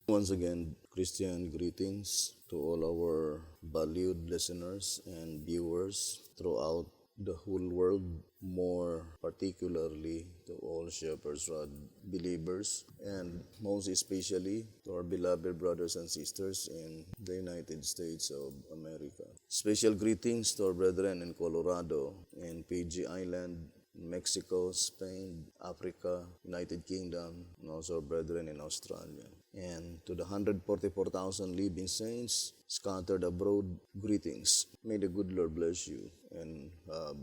Once again, Christian greetings to all our valued listeners and viewers throughout the whole world, more particularly to all Shepherd's Rod believers, and most especially to our beloved brothers and sisters in the United States of America. Special greetings to our brethren in Colorado and PG Island, Mexico, Spain, Africa, United Kingdom, and also our brethren in Australia. And to the 144,000 living saints scattered abroad, greetings. May the good Lord bless you and have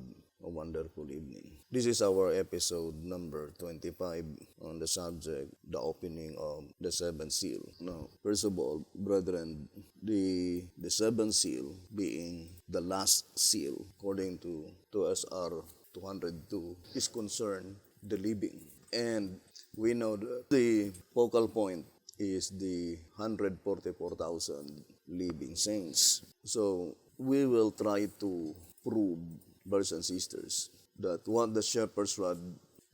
a wonderful evening. This is our episode number 25 on the subject, the opening of the seventh seal. Now, first of all, brethren, the seventh seal being the last seal, according to SR 202, is concerned the living. And we know that the focal point is the 144,000 living saints. So we will try to prove, brothers and sisters, that what the Shepherd's Rod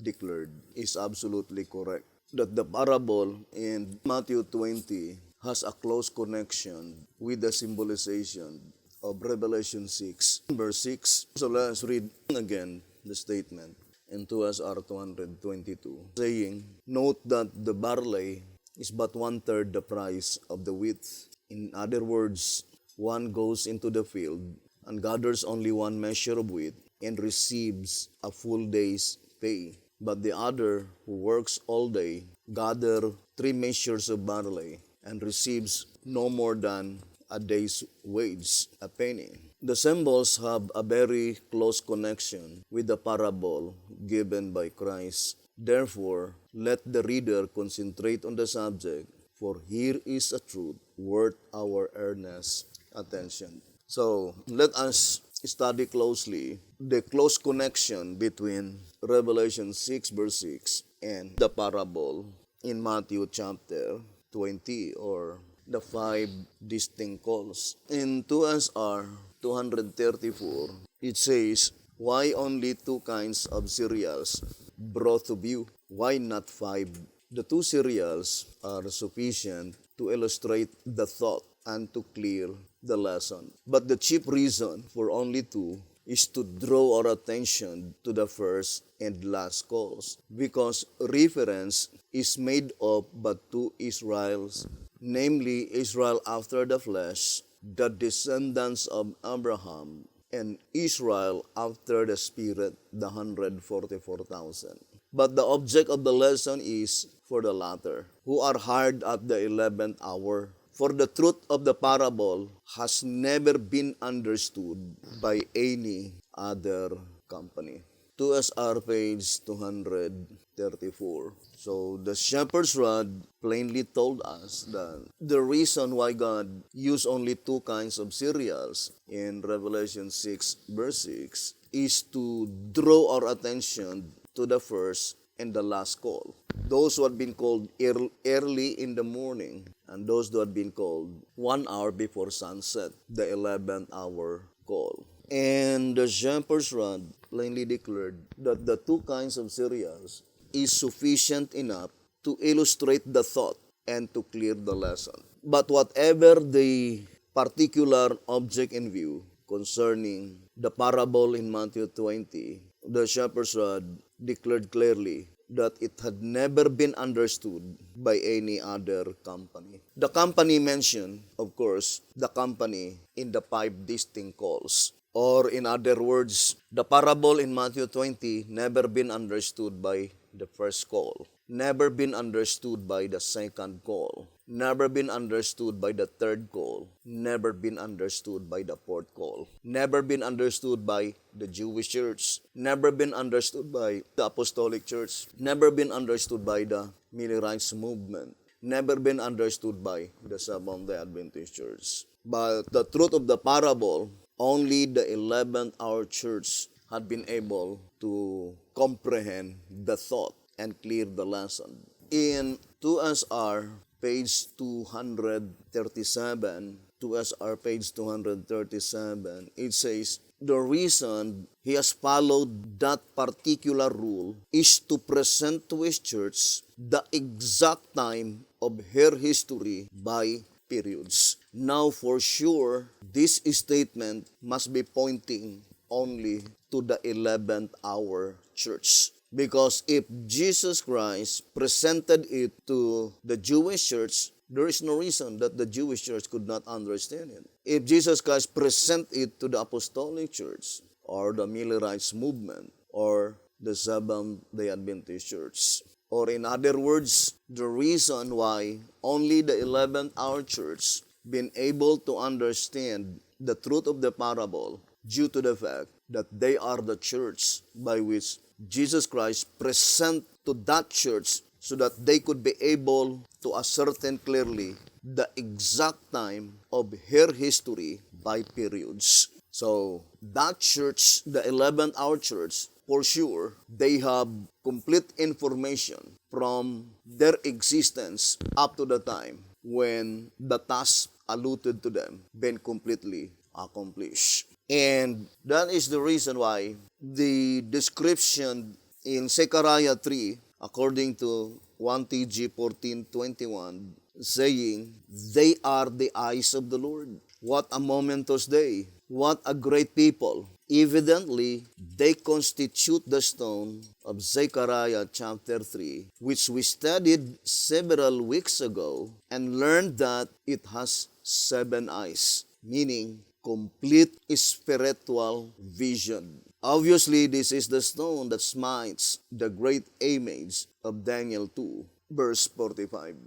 declared is absolutely correct. That the parable in Matthew 20 has a close connection with the symbolization of Revelation 6, verse 6. So let's read again the statement in 2SR 222, saying, "Note that the barley is but 1/3 the price of the wheat. In other words, one goes into the field and gathers only one measure of wheat and receives a full day's pay. But the other, who works all day, gathers 3 measures of barley and receives no more than a day's wage, a penny." The symbols have a very close connection with the parable given by Christ. Therefore, let the reader concentrate on the subject, for here is a truth worth our earnest attention. So, let us study closely the close connection between Revelation 6 verse 6 and the parable in Matthew chapter 20, or the 5 distinct calls. In 2SR 234, it says, "Why only 2 kinds of cereals brought to view? Why not 5? The 2 cereals are sufficient to illustrate the thought and to clear the lesson. But the chief reason for only 2 is to draw our attention to the first and last calls, because reference is made of but 2 Israels, namely Israel after the flesh, the descendants of Abraham, and Israel after the Spirit, the 144,000. But the object of the lesson is for the latter, who are hired at the 11th hour. For the truth of the parable has never been understood by any other company." 2SR page 234. So the Shepherd's Rod plainly told us that the reason why God used only 2 kinds of cereals in Revelation 6 verse 6 is to draw our attention to the first and the last call. Those who had been called early in the morning, and those who had been called 1 hour before sunset, the 11th hour call. And the Shepherd's Rod plainly declared that the 2 kinds of cereals is sufficient enough to illustrate the thought and to clear the lesson. But whatever the particular object in view concerning the parable in Matthew 20, the Shepherd's Rod declared clearly that it had never been understood by any other company. The company mentioned, of course, the company in the 5 distinct calls. Or in other words, the parable in Matthew 20 never been understood by the first call, never been understood by the second call, never been understood by the third call, never been understood by the fourth call, never been understood by the Jewish church, never been understood by the Apostolic Church, never been understood by the Millerites movement, never been understood by the Seventh-day Adventist Church. But the truth of the parable, only the 11th hour church had been able to comprehend the thought and clear the lesson. In 2SR page 237, 2SR page 237, it says, the reason he has followed that particular rule is to present to his church the exact time of her history by periods. Now, for sure, this statement must be pointing only to the 11th hour church. Because if Jesus Christ presented it to the Jewish church, there is no reason that the Jewish church could not understand it. If Jesus Christ presented it to the Apostolic Church, or the Millerites movement, or the Seventh-day Adventist Church, or in other words, the reason why only the 11th hour church been able to understand the truth of the parable due to the fact that they are the church by which Jesus Christ present to that church so that they could be able to ascertain clearly the exact time of her history by periods. So that church, the 11th hour church, for sure, they have complete information from their existence up to the time when the task allotted to them been completely accomplished. And that is the reason why the description in Zechariah 3, according to 1 TG 14:21, saying, they are the eyes of the Lord. What a momentous day. What a great people. Evidently, they constitute the stone of Zechariah chapter 3, which we studied several weeks ago and learned that it has 7 eyes, meaning complete spiritual vision. Obviously, this is the stone that smites the great image of Daniel 2, verse 45.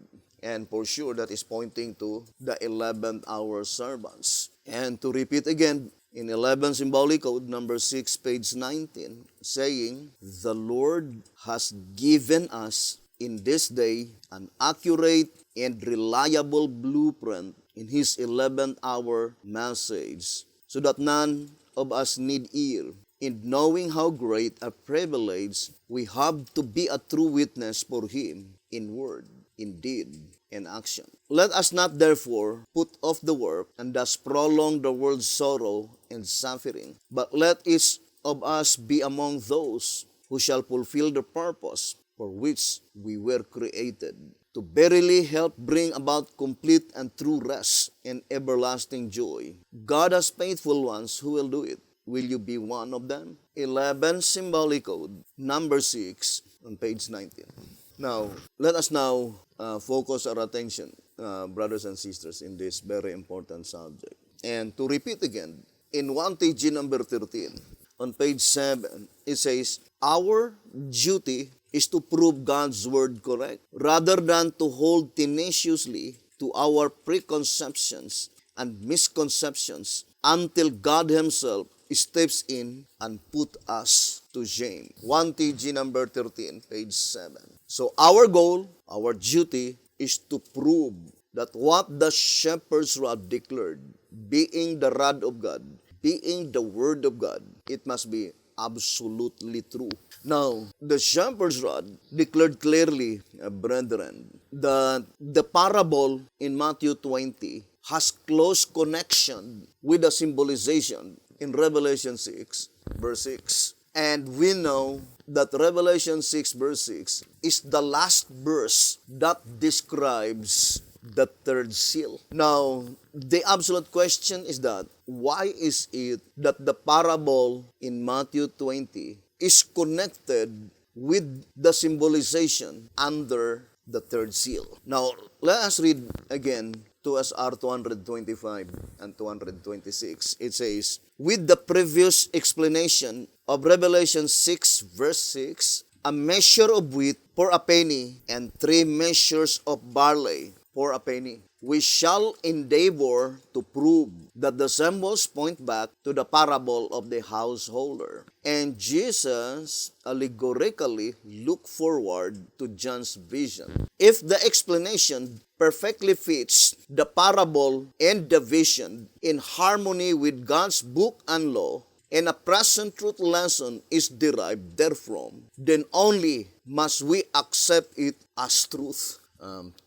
And for sure, that is pointing to the 11th hour servants. And to repeat again, in 11 Symbolic Code, number 6, page 19, saying, the Lord has given us in this day an accurate and reliable blueprint in His 11th hour message, so that none of us need ear. In knowing how great a privilege we have to be a true witness for Him in word, in deed, and action. Let us not therefore put off the work and thus prolong the world's sorrow and suffering, but let each of us be among those who shall fulfill the purpose for which we were created, to verily help bring about complete and true rest and everlasting joy. God has faithful ones who will do it. Will you be one of them? 11 Symbolic Code, number 6, on page 19. Now, let us now focus our attention, brothers and sisters, in this very important subject. And to repeat again, in 1 TG number 13, on page 7, it says, our duty is to prove God's word correct, rather than to hold tenaciously to our preconceptions and misconceptions until God Himself steps in and put us to shame. 1 TG number 13, page 7. So our goal, our duty, is to prove that what the shepherd's rod declared, being the rod of God, being the word of God, it must be absolutely true. Now, the shepherd's rod declared clearly, brethren, that the parable in Matthew 20 has close connection with the symbolization in Revelation 6, verse 6. And we know that Revelation 6, verse 6 is the last verse that describes the third seal. Now, the absolute question is that, why is it that the parable in Matthew 20 is connected with the symbolization under the third seal? Now, let us read again 2SR 225 and 226. It says, with the previous explanation of Revelation 6, verse 6, a measure of wheat for a penny and 3 measures of barley for a penny. We shall endeavor to prove that the symbols point back to the parable of the householder. And Jesus allegorically looked forward to John's vision. If the explanation perfectly fits the parable and the vision in harmony with God's book and law, and a present truth lesson is derived therefrom, then only must we accept it as truth.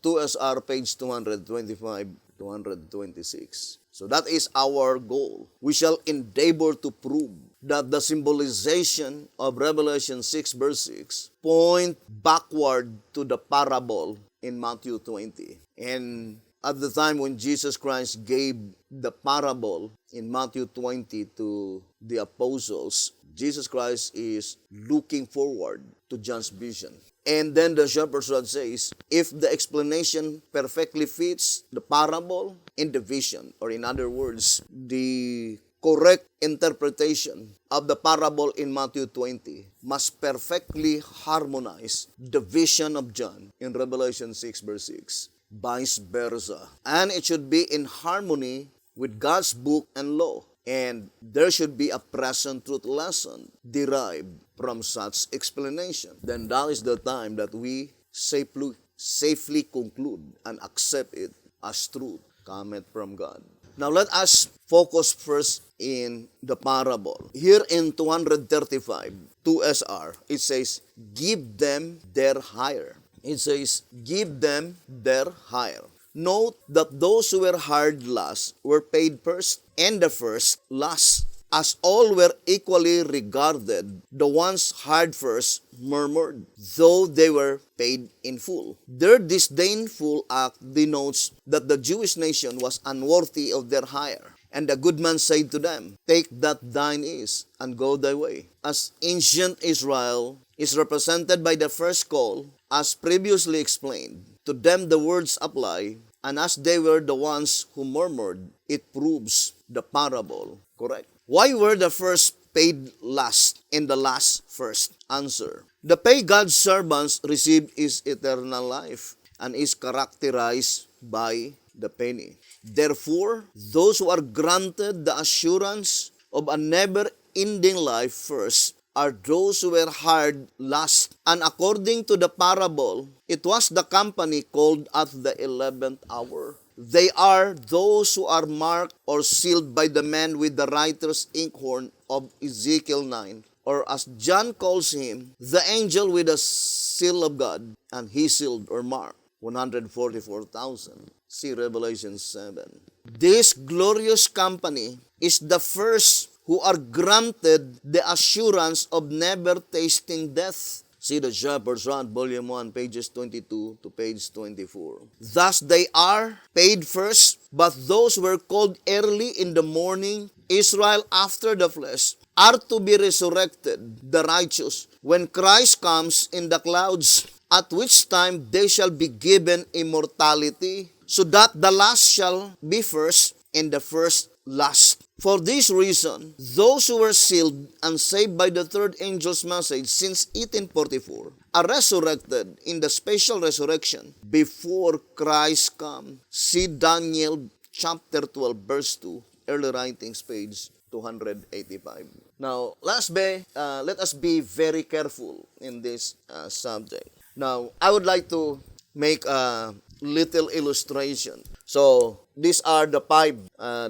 2SR page 225, 226. So that is our goal. We shall endeavor to prove that the symbolization of Revelation 6 verse 6 point backward to the parable in Matthew 20. And at the time when Jesus Christ gave the parable in Matthew 20 to the apostles, Jesus Christ is looking forward to John's vision. And then the shepherd's rod says, if the explanation perfectly fits the parable in the vision, or in other words, the correct interpretation of the parable in Matthew 20 must perfectly harmonize the vision of John in Revelation 6 verse 6, vice versa. And it should be in harmony with God's book and law. And there should be a present truth lesson derived from such explanation. Then that is the time that we safely conclude and accept it as truth cometh from God. Now let us focus first in the parable. Here in 235, 2SR, it says, give them their hire. It says, give them their hire. Note that those who were hired last were paid first, and the first last. As all were equally regarded, the ones hired first murmured, though they were paid in full. Their disdainful act denotes that the Jewish nation was unworthy of their hire. And the good man said to them, take that thine is, and go thy way. As ancient Israel is represented by the first call, as previously explained, to them the words apply, and as they were the ones who murmured, it proves the parable correct. Why were the first paid last and the last first? Answer. The pay God's servants receive is eternal life and is characterized by the penny. Therefore, those who are granted the assurance of a never-ending life first are those who were hired last. And according to the parable, it was the company called at the 11th hour. They are those who are marked or sealed by the man with the writer's inkhorn of Ezekiel 9. Or as John calls him, the angel with the seal of God, and he sealed or marked 144,000. See Revelation 7. This glorious company is the first who are granted the assurance of never tasting death. See the Shepherd's Rod, Volume 1, pages 22 to page 24. Thus they are paid first, but those who were called early in the morning, Israel after the flesh, are to be resurrected, the righteous, when Christ comes in the clouds, at which time they shall be given immortality, so that the last shall be first, and the first last. For this reason, those who were sealed and saved by the third angel's message since 1844 are resurrected in the special resurrection before Christ comes. See Daniel chapter 12 verse 2, early writings, page 285. Now, let us be very careful in this subject. Now, I would like to make a little illustration. So, these are the five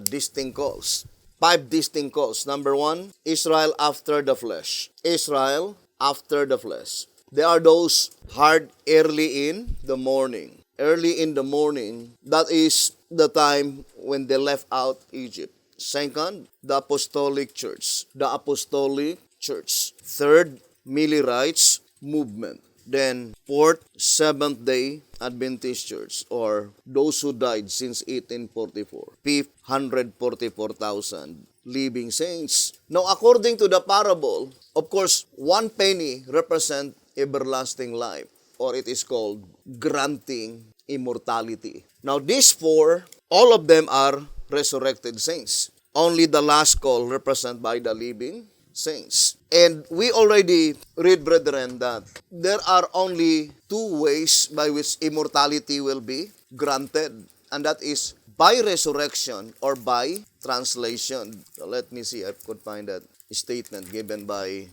distinct calls. 5 distinct calls. Number 1, Israel after the flesh. Israel after the flesh. They are those hired early in the morning. Early in the morning, that is the time when they left out Egypt. Second, the apostolic church. The apostolic church. Third, Millerites movement. Then, fourth, Seventh-day Adventist Church, or those who died since 1844. Fifth, 144,000 living saints. Now, according to the parable, of course, 1 penny represents everlasting life, or it is called granting immortality. Now, these 4, all of them are resurrected saints. Only the last call represented by the living saints. And we already read, brethren, that there are only 2 ways by which immortality will be granted. And that is by resurrection or by translation. So let me see, I could find that statement given by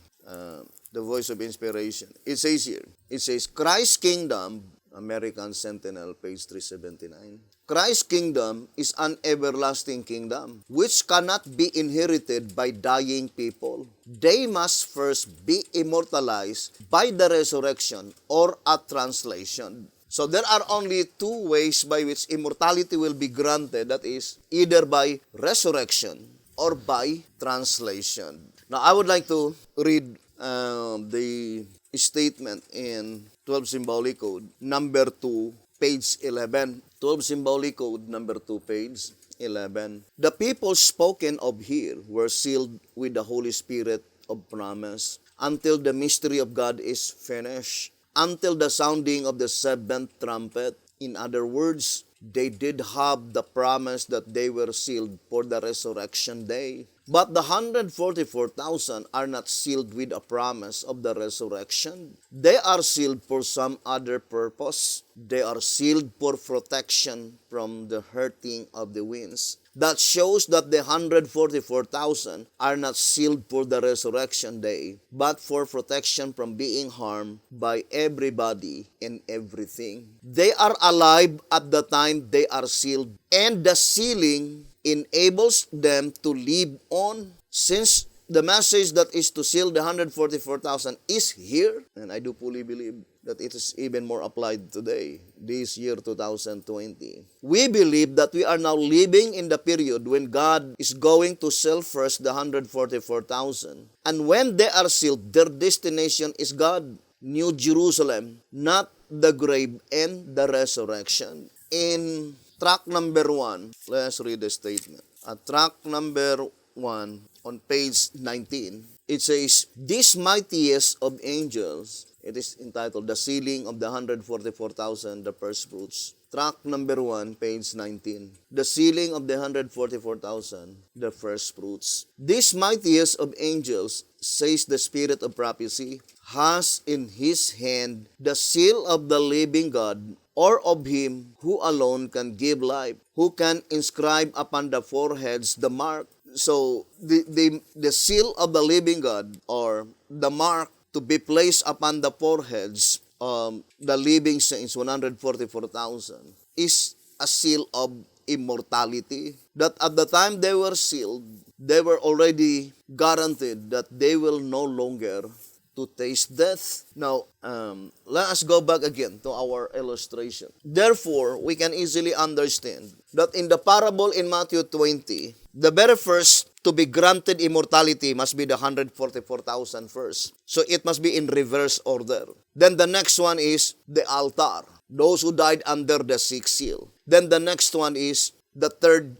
the Voice of Inspiration. It says here, it says, Christ's kingdom, American Sentinel, page 379. Christ's kingdom is an everlasting kingdom, which cannot be inherited by dying people. They must first be immortalized by the resurrection or a translation. So there are only two ways by which immortality will be granted, that is, either by resurrection or by translation. Now, I would like to read the statement in 12 Symbolic Code, number 2, page 11. 12 Symbolic Code, number 2, page 11. The people spoken of here were sealed with the Holy Spirit of promise until the mystery of God is finished, until the sounding of the seventh trumpet. In other words, they did have the promise that they were sealed for the resurrection day. But the 144,000 are not sealed with a promise of the resurrection. They are sealed for some other purpose. They are sealed for protection from the hurting of the winds. That shows that the 144,000 are not sealed for the resurrection day, but for protection from being harmed by everybody and everything. They are alive at the time they are sealed, and the sealing enables them to live on. Since the message that is to seal the 144,000 is here, and I do fully believe that it is even more applied today, this year 2020. We believe that we are now living in the period when God is going to seal first the 144,000. And when they are sealed, their destination is God, New Jerusalem, not the grave and the resurrection. In track number 1, let's read the statement. At track number 1, on page 19, it says, "This mightiest of angels," it is entitled, "The Sealing of the 144,000, the First Fruits." Track number 1, page 19. "The Sealing of the 144,000, the First Fruits. This mightiest of angels," says the Spirit of prophecy, "has in his hand the seal of the living God, or of him who alone can give life, who can inscribe upon the foreheads the mark." So, the seal of the living God, or the mark to be placed upon the foreheads of the living saints, 144,000, is a seal of immortality. That at the time they were sealed, they were already guaranteed that they will no longer to taste death. Now, let us go back again to our illustration. Therefore, we can easily understand that in the parable in Matthew 20, the very first to be granted immortality must be the 144,000 first. So it must be in reverse order. Then the next one is the altar, those who died under the sixth seal. Then the next one is the third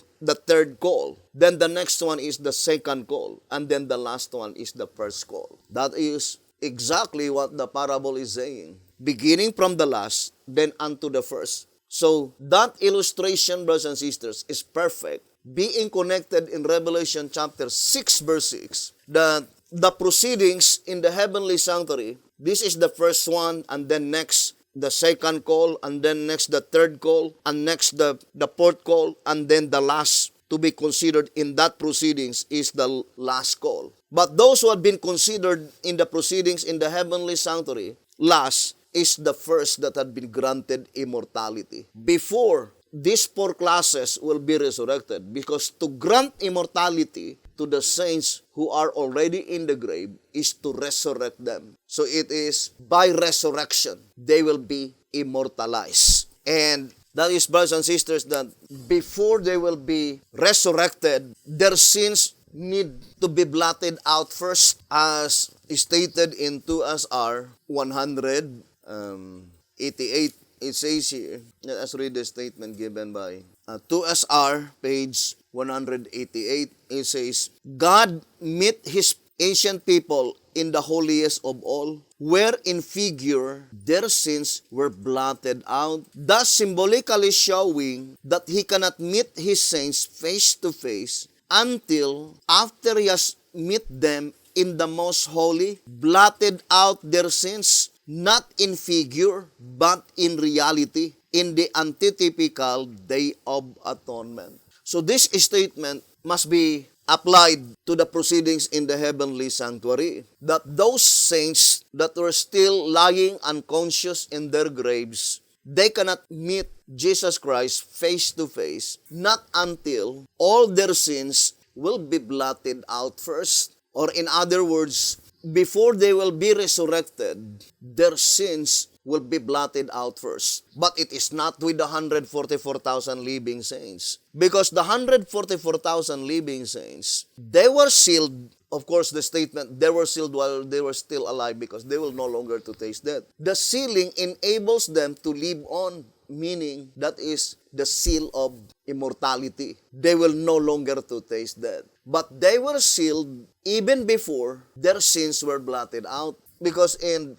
call. Then the next one is the second call. And then the last one is the first call. That is exactly what the parable is saying. Beginning from the last, then unto the first. So that illustration, brothers and sisters, is perfect. Being connected in Revelation chapter 6, verse 6, that the proceedings in the heavenly sanctuary, this is the first one, and then next the second call, and then next the third call, and next the fourth call, and then the last to be considered in that proceedings is the last call. But those who have been considered in the proceedings in the heavenly sanctuary, last is the first that had been granted immortality. Before, these four classes will be resurrected, because to grant immortality to the saints who are already in the grave is to resurrect them. So it is by resurrection they will be immortalized. And that is, brothers and sisters, that before they will be resurrected, their sins need to be blotted out first, as stated in 2SR 188. It says here, let us read the statement given by 2SR, page 188. It says, "God met his ancient people in the holiest of all, where in figure their sins were blotted out, thus symbolically showing that he cannot meet his saints face to face until after he has met them in the most holy, blotted out their sins, not in figure, but in reality, in the antitypical Day of Atonement." So this statement must be applied to the proceedings in the heavenly sanctuary, that those saints that were still lying unconscious in their graves, they cannot meet Jesus Christ face to face, not until all their sins will be blotted out first. Or in other words, before they will be resurrected, their sins will be blotted out first. But it is not with the 144,000 living saints. Because the 144,000 living saints, they were sealed. Of course, the statement, they were sealed while they were still alive because they will no longer to taste death. The sealing enables them to live on, meaning that is the seal of immortality. They will no longer to taste death. But they were sealed even before their sins were blotted out. Because in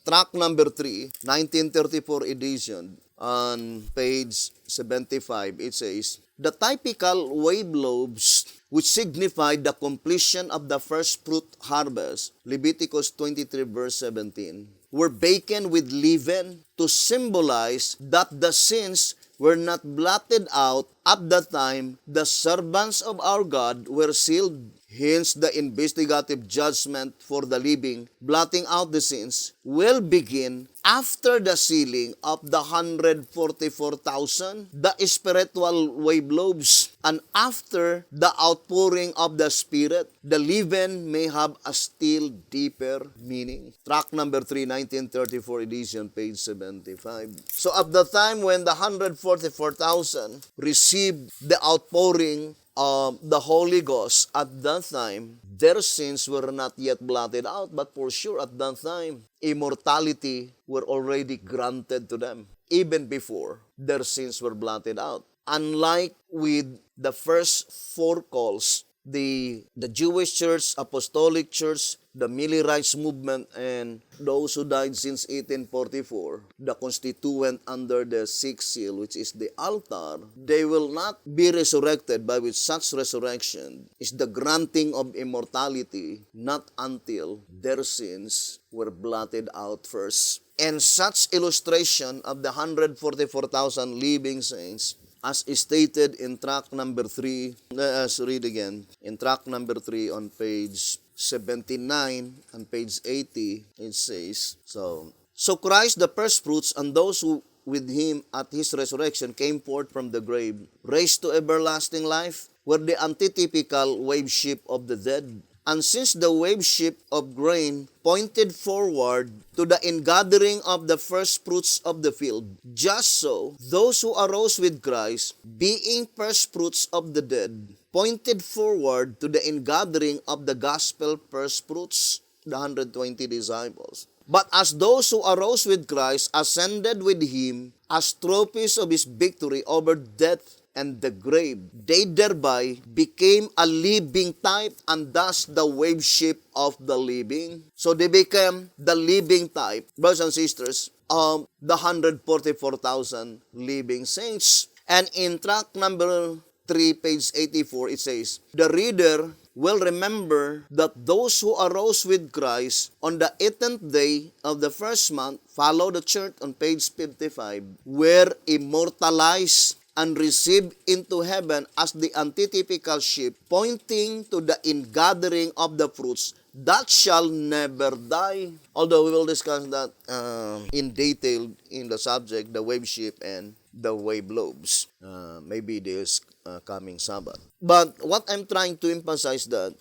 track number 3, 1934 edition, on page 75, it says, the typical wave lobes, which signify the completion of the first fruit harvest, Leviticus 23 verse 17, were baked with leaven to symbolize that the sins were not blotted out at the time the servants of our God were sealed. Hence, the investigative judgment for the living, blotting out the sins, will begin after the sealing of the 144,000, the spiritual wave lobes, and after the outpouring of the Spirit. The leaven may have a still deeper meaning. Track number 3, 1934 edition, page 75. So at the time when the 144,000 received the outpouring of the Holy Ghost, at that time, their sins were not yet blotted out, but for sure at that time, immortality were already granted to them, even before their sins were blotted out. Unlike with the first 4 calls, the Jewish church, apostolic church, the Millerites movement, and those who died since 1844, the constituent under the 6th seal, which is the altar, they will not be resurrected, by which such resurrection is the granting of immortality, not until their sins were blotted out first. And such illustration of the 144,000 living saints, as stated in track number 3, let us read again. In track number 3 on page 79 and page 80, it says, So Christ, the first fruits, and those who with him at his resurrection came forth from the grave, raised to everlasting life, were the antitypical wave sheep of the dead. And since the wave sheep of grain pointed forward to the ingathering of the first fruits of the field, just so those who arose with Christ, being first fruits of the dead, pointed forward to the ingathering of the gospel first fruits, the 120 disciples. But as those who arose with Christ ascended with him as trophies of his victory over death and the grave, they thereby became a living type, and thus the wave sheep of the living. So they became the living type, brothers and sisters, of the 144,000 living saints. And in track number 3, page 84, it says, the reader will remember that those who arose with Christ on the 18th day of the first month, follow the chart on page 55, were immortalized and received into heaven as the antitypical sheep, pointing to the ingathering of the fruits that shall never die. Although we will discuss that in detail in the subject, the wave sheep and the wave lobes, maybe this coming Sabbath. But what I'm trying to emphasize that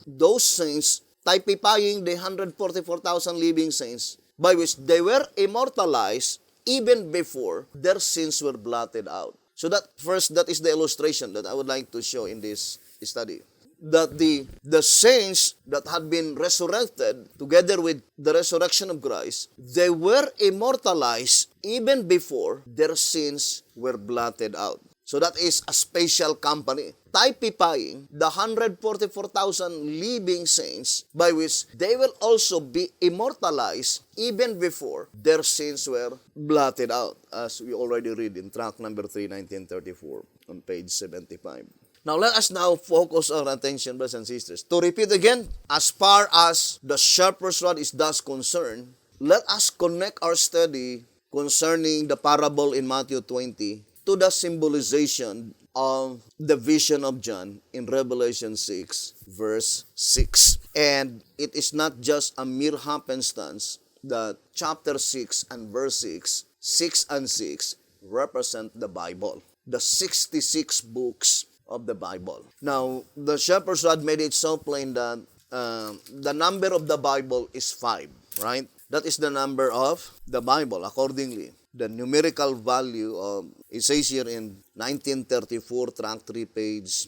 those saints, typifying the 144,000 living saints, by which they were immortalized even before their sins were blotted out. So that is the illustration that I would like to show in this study. That the saints that had been resurrected together with the resurrection of Christ, they were immortalized even before their sins were blotted out. So that is a special company, typifying the 144,000 living saints, by which they will also be immortalized even before their sins were blotted out, as we already read in track number 3, 1934, on page 75. Now, let us now focus our attention, brothers and sisters. To repeat again, as far as the shepherd's rod is thus concerned, let us connect our study concerning the parable in Matthew 20 to the symbolization of the vision of John in Revelation 6, verse 6. And it is not just a mere happenstance that chapter 6 and verse 6, 6 and 6, represent the Bible, the 66 books of the Bible. Now, the shepherd's rod made it so plain that the number of the Bible is 5, right? That is the number of the Bible. Accordingly, the numerical value of, it says here in 1934, track 3, page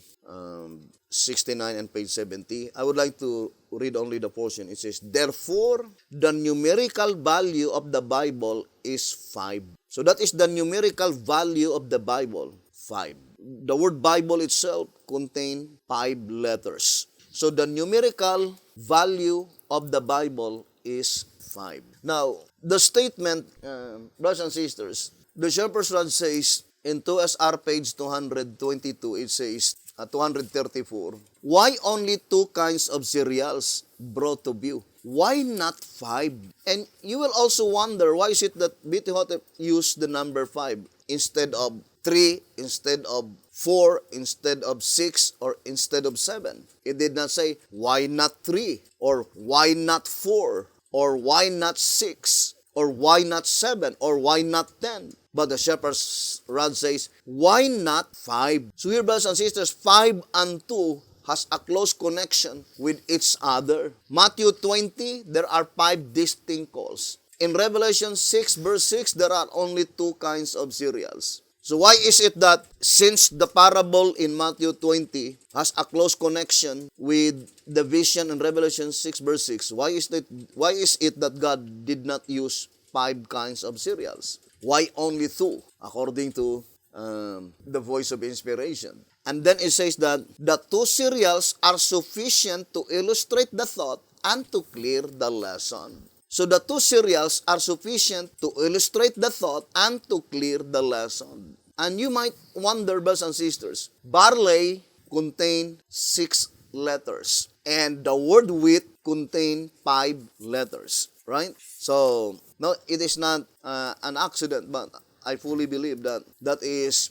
69 and page 70. I would like to read only the portion. It says, therefore, the numerical value of the Bible is 5. So that is the numerical value of the Bible, 5. The word Bible itself contains 5 letters. So the numerical value of the Bible is 5. Now, the statement, brothers and sisters, the Shepherd's Rod says in 2SR page 222, it says, 234, why only 2 kinds of cereals brought to view? Why not 5? And you will also wonder, why is it that B.T. Hotep used the number 5 instead of 3, instead of 4, instead of 6, or instead of 7? It did not say, why not 3? Or why not 4? Or why not 6? Or why not 7? Or why not 10? But the Shepherd's Rod says, why not 5? So here, brothers and sisters, 5 and 2 has a close connection with each other. Matthew 20, there are 5 distinct calls. In Revelation 6, verse 6, there are only 2 kinds of cereals. So why is it that since the parable in Matthew 20 has a close connection with the vision in Revelation 6, verse 6, why is it that God did not use 5 kinds of cereals? Why only 2, according to the voice of inspiration? And then it says that the 2 cereals are sufficient to illustrate the thought and to clear the lesson. So the 2 cereals are sufficient to illustrate the thought and to clear the lesson. And you might wonder, brothers and sisters, barley contains 6 letters, and the word wheat contains 5 letters, right? So, no, it is not an accident, but I fully believe that that is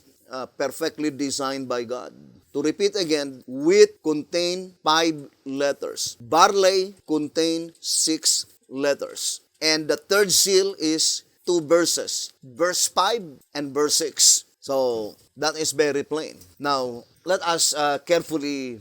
perfectly designed by God. To repeat again, wheat contains 5 letters. Barley contains 6 letters. And the third seal is 2 verses. Verse 5 and verse 6. So, that is very plain. Now, let us carefully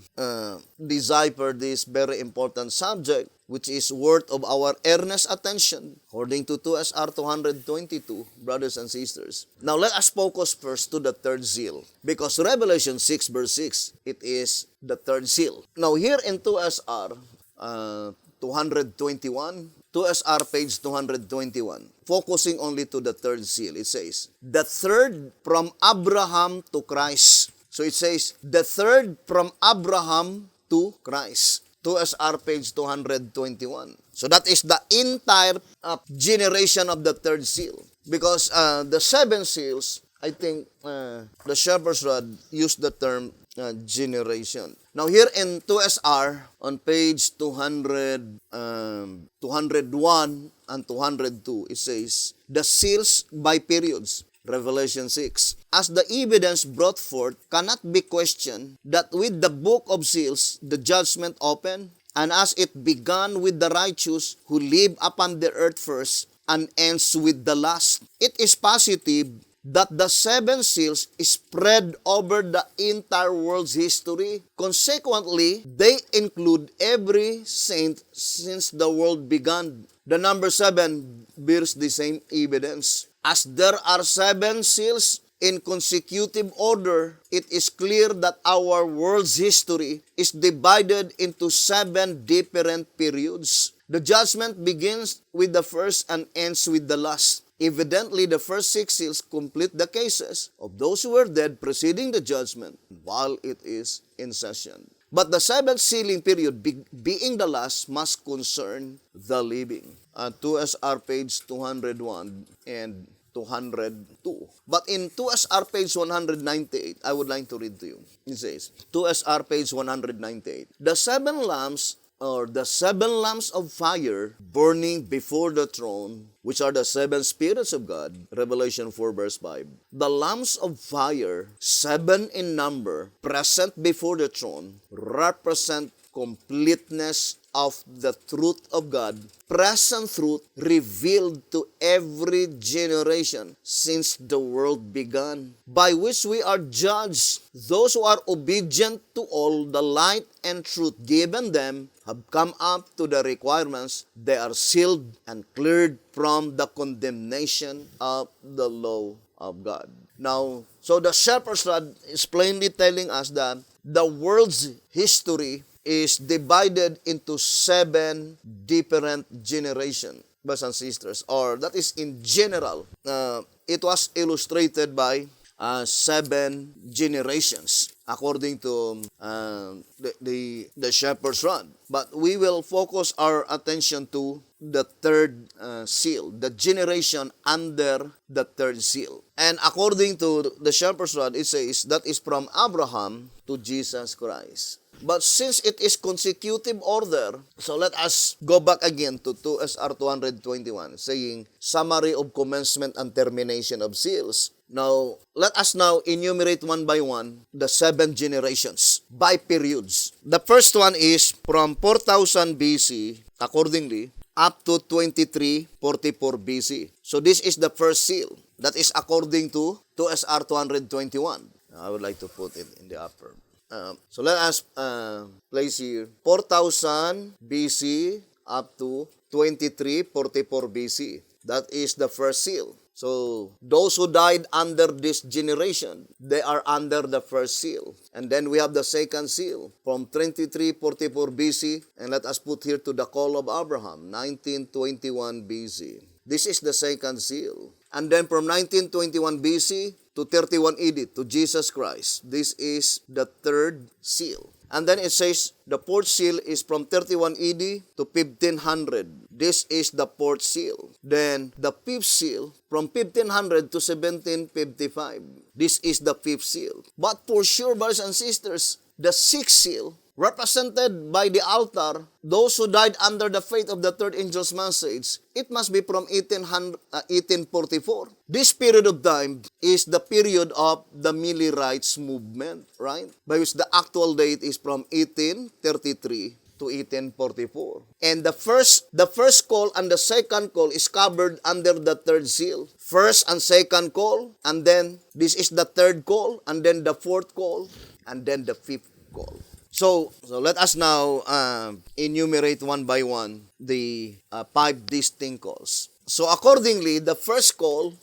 decipher this very important subject, which is worth of our earnest attention, according to 2SR 222, brothers and sisters. Now, let us focus first to the third seal, because Revelation 6, verse 6, it is the third seal. Now, here in 2SR 221, 2SR page 221, focusing only to the third seal, it says, the third from Abraham to Christ. So it says, the third from Abraham to Christ. 2SR page 221. So that is the entire generation of the third seal. Because the 7 seals, I think the Shepherd's Rod used the term generation. Now here in 2SR, on page 201 and 202, it says, the seals by periods. Revelation 6. As the evidence brought forth cannot be questioned, that with the book of seals the judgment opened, and as it began with the righteous who live upon the earth first, and ends with the last, it is positive that the 7 seals spread over the entire world's history. Consequently, they include every saint since the world began. The number 7 bears the same evidence. As there are 7 seals in consecutive order, it is clear that our world's history is divided into 7 different periods. The judgment begins with the first and ends with the last. Evidently, the first 6 seals complete the cases of those who were dead preceding the judgment while it is in session. But the 7th sealing period, being the last, must concern the living. 2SR page 201 and 202. But in 2SR page 198, I would like to read to you. It says, 2SR page 198, the 7 lamps, or the 7 lamps of fire burning before the throne, which are the 7 spirits of God, Revelation 4 verse 5. The lamps of fire, 7 in number, present before the throne, represent completeness of the truth of God, present truth revealed to every generation since the world began, by which we are judged. Those who are obedient to all the light and truth given them have come up to the requirements, they are sealed and cleared from the condemnation of the law of God. Now, so the shepherd's rod is plainly telling us that the world's history is divided into 7 different generations, brothers and sisters, or that is in general. It was illustrated by 7 generations according to the shepherd's rod. But we will focus our attention to the third seal, the generation under the third seal. And according to the shepherd's rod, it says that is from Abraham to Jesus Christ. But since it is consecutive order, so let us go back again to 2SR 221, saying summary of commencement and termination of seals. Now, let us now enumerate one by one the 7 generations by periods. The first one is from 4000 BC, accordingly, up to 2344 BC. So this is the first seal. That is according to 2SR 221. I would like to put it in the upper. So let us place here 4000 BC up to 2344 BC. That is the first seal. So those who died under this generation, they are under the first seal. And then we have the second seal from 2344 BC. And let us put here to the call of Abraham, 1921 BC. This is the second seal. And then from 1921 BC to 31 AD to Jesus Christ, this is the third seal. And then it says the fourth seal is from 31 AD to 1500. This is the fourth seal. Then the fifth seal from 1500 to 1755. This is the fifth seal. But for sure, brothers and sisters, the sixth seal, represented by the altar, those who died under the faith of the third angel's message, it must be from 1844. This period of time is the period of the Millerites movement, right? By which the actual date is from 1833 to 1844. And the first call and the second call is covered under the third seal. First and second call, and then this is the third call, and then the fourth call, and then the fifth call. So let us now enumerate one by one the 5 distinct calls. So accordingly, the first call,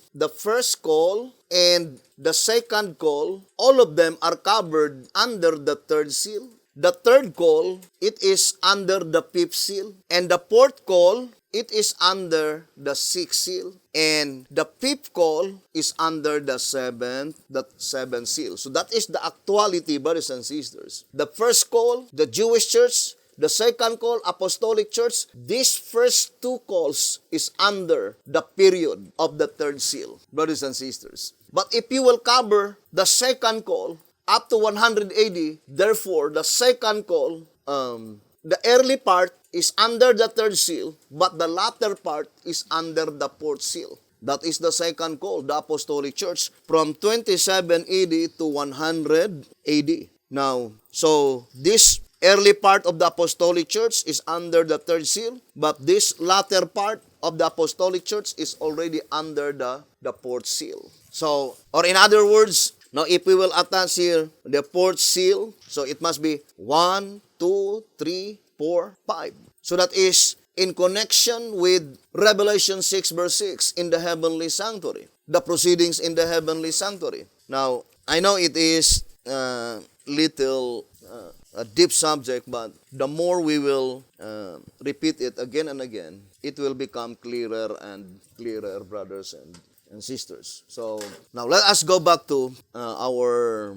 and the second call, all of them are covered under the third seal. The third call, it is under the fifth seal. And the fourth call, it is under the sixth seal. And the fifth call is under the seventh seal. So that is the actuality, brothers and sisters. The first call, the Jewish church. The second call, apostolic church. These first 2 calls is under the period of the third seal, brothers and sisters. But if you will cover the second call up to 100 AD, therefore the second call, the early part is under the third seal, but the latter part is under the fourth seal. That is the second call, the apostolic church, from 27 AD to 100 AD. Now, so this early part of the apostolic church is under the third seal, but this latter part of the apostolic church is already under the fourth seal. So, or in other words, now if we will attach here the fourth seal, so it must be 1, 2, 3, 4, 5. So that is in connection with Revelation 6 verse 6 in the heavenly sanctuary, the proceedings in the heavenly sanctuary. Now, I know it is little a deep subject, but the more we will repeat it again and again, it will become clearer and clearer, brothers and sisters. So now let us go back to our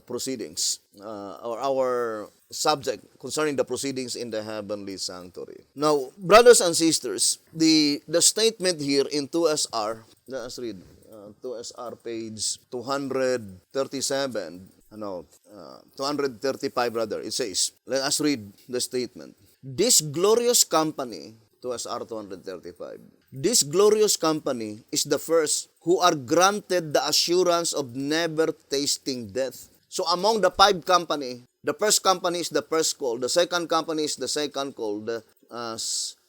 proceedings, or our subject concerning the proceedings in the heavenly sanctuary. Now, brothers and sisters, the statement here in 2SR, let us read 2SR page 237, 235 rather. It says, let us read the statement. This glorious company, 2SR 235, this glorious company is the first who are granted the assurance of never tasting death. So among the 5 company, the first company is the first call, the second company is the second call, the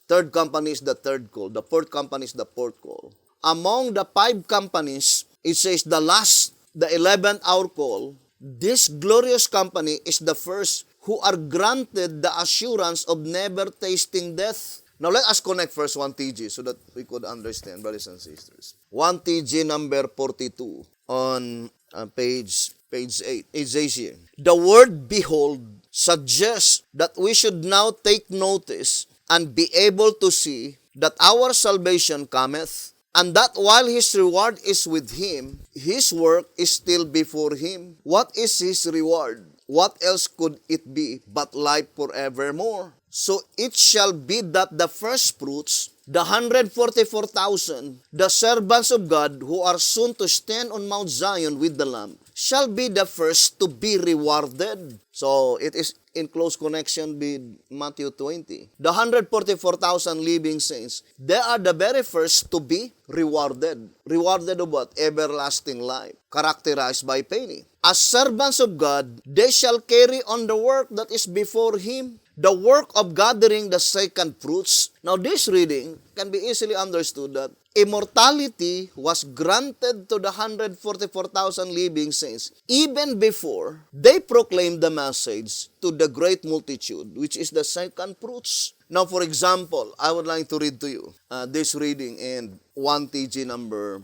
third company is the third call, the fourth company is the fourth call. Among the 5 companies, it says the last, the 11th hour call, this glorious company is the first who are granted the assurance of never tasting death. Now let us connect first 1TG so that we could understand, brothers and sisters. 1TG number 42 on page 8. It says here, the word behold suggests that we should now take notice and be able to see that our salvation cometh, and that while his reward is with him, his work is still before him. What is his reward? What else could it be but life forevermore? So it shall be that the first fruits, the 144,000, the servants of God who are soon to stand on Mount Zion with the Lamb, shall be the first to be rewarded. So it is in close connection with Matthew 20. The 144,000 living saints, they are the very first to be rewarded. Rewarded of what? Everlasting life, characterized by pain. As servants of God, they shall carry on the work that is before him, the work of gathering the second fruits. Now this reading can be easily understood that immortality was granted to the 144,000 living saints even before they proclaimed the message to the great multitude, which is the second fruits. Now, for example, I would like to read to you this reading in 1TG number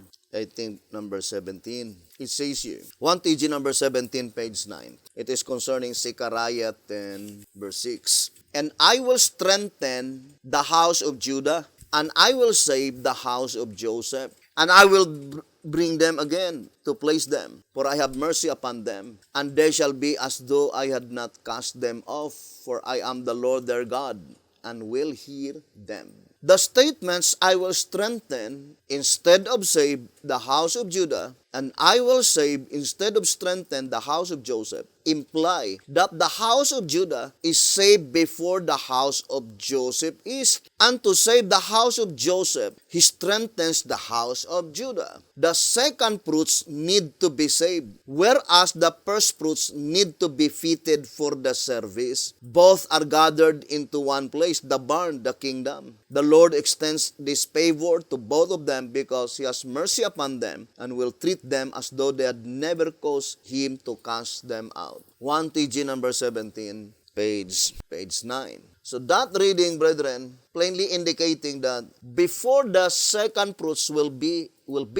17. It says here, 1TG number 17, page 9. It is concerning Zechariah 10, verse 6. And I will strengthen the house of Judah, and I will save the house of Joseph, and I will bring them again to place them, for I have mercy upon them, and they shall be as though I had not cast them off, for I am the Lord their God, and will hear them. The statements, I will strengthen instead of save the house of Judah, and I will save instead of strengthen the house of Joseph, imply that the house of Judah is saved before the house of Joseph is. And to save the house of Joseph, he strengthens the house of Judah. The second fruits need to be saved, whereas the first fruits need to be fitted for the service. Both are gathered into one place, the barn, the kingdom. The Lord extends this favor to both of them because he has mercy upon them and will treat them as though they had never caused him to cast them out. 1TG number 17, page 9. So that reading, brethren, plainly indicating that before the second fruits will be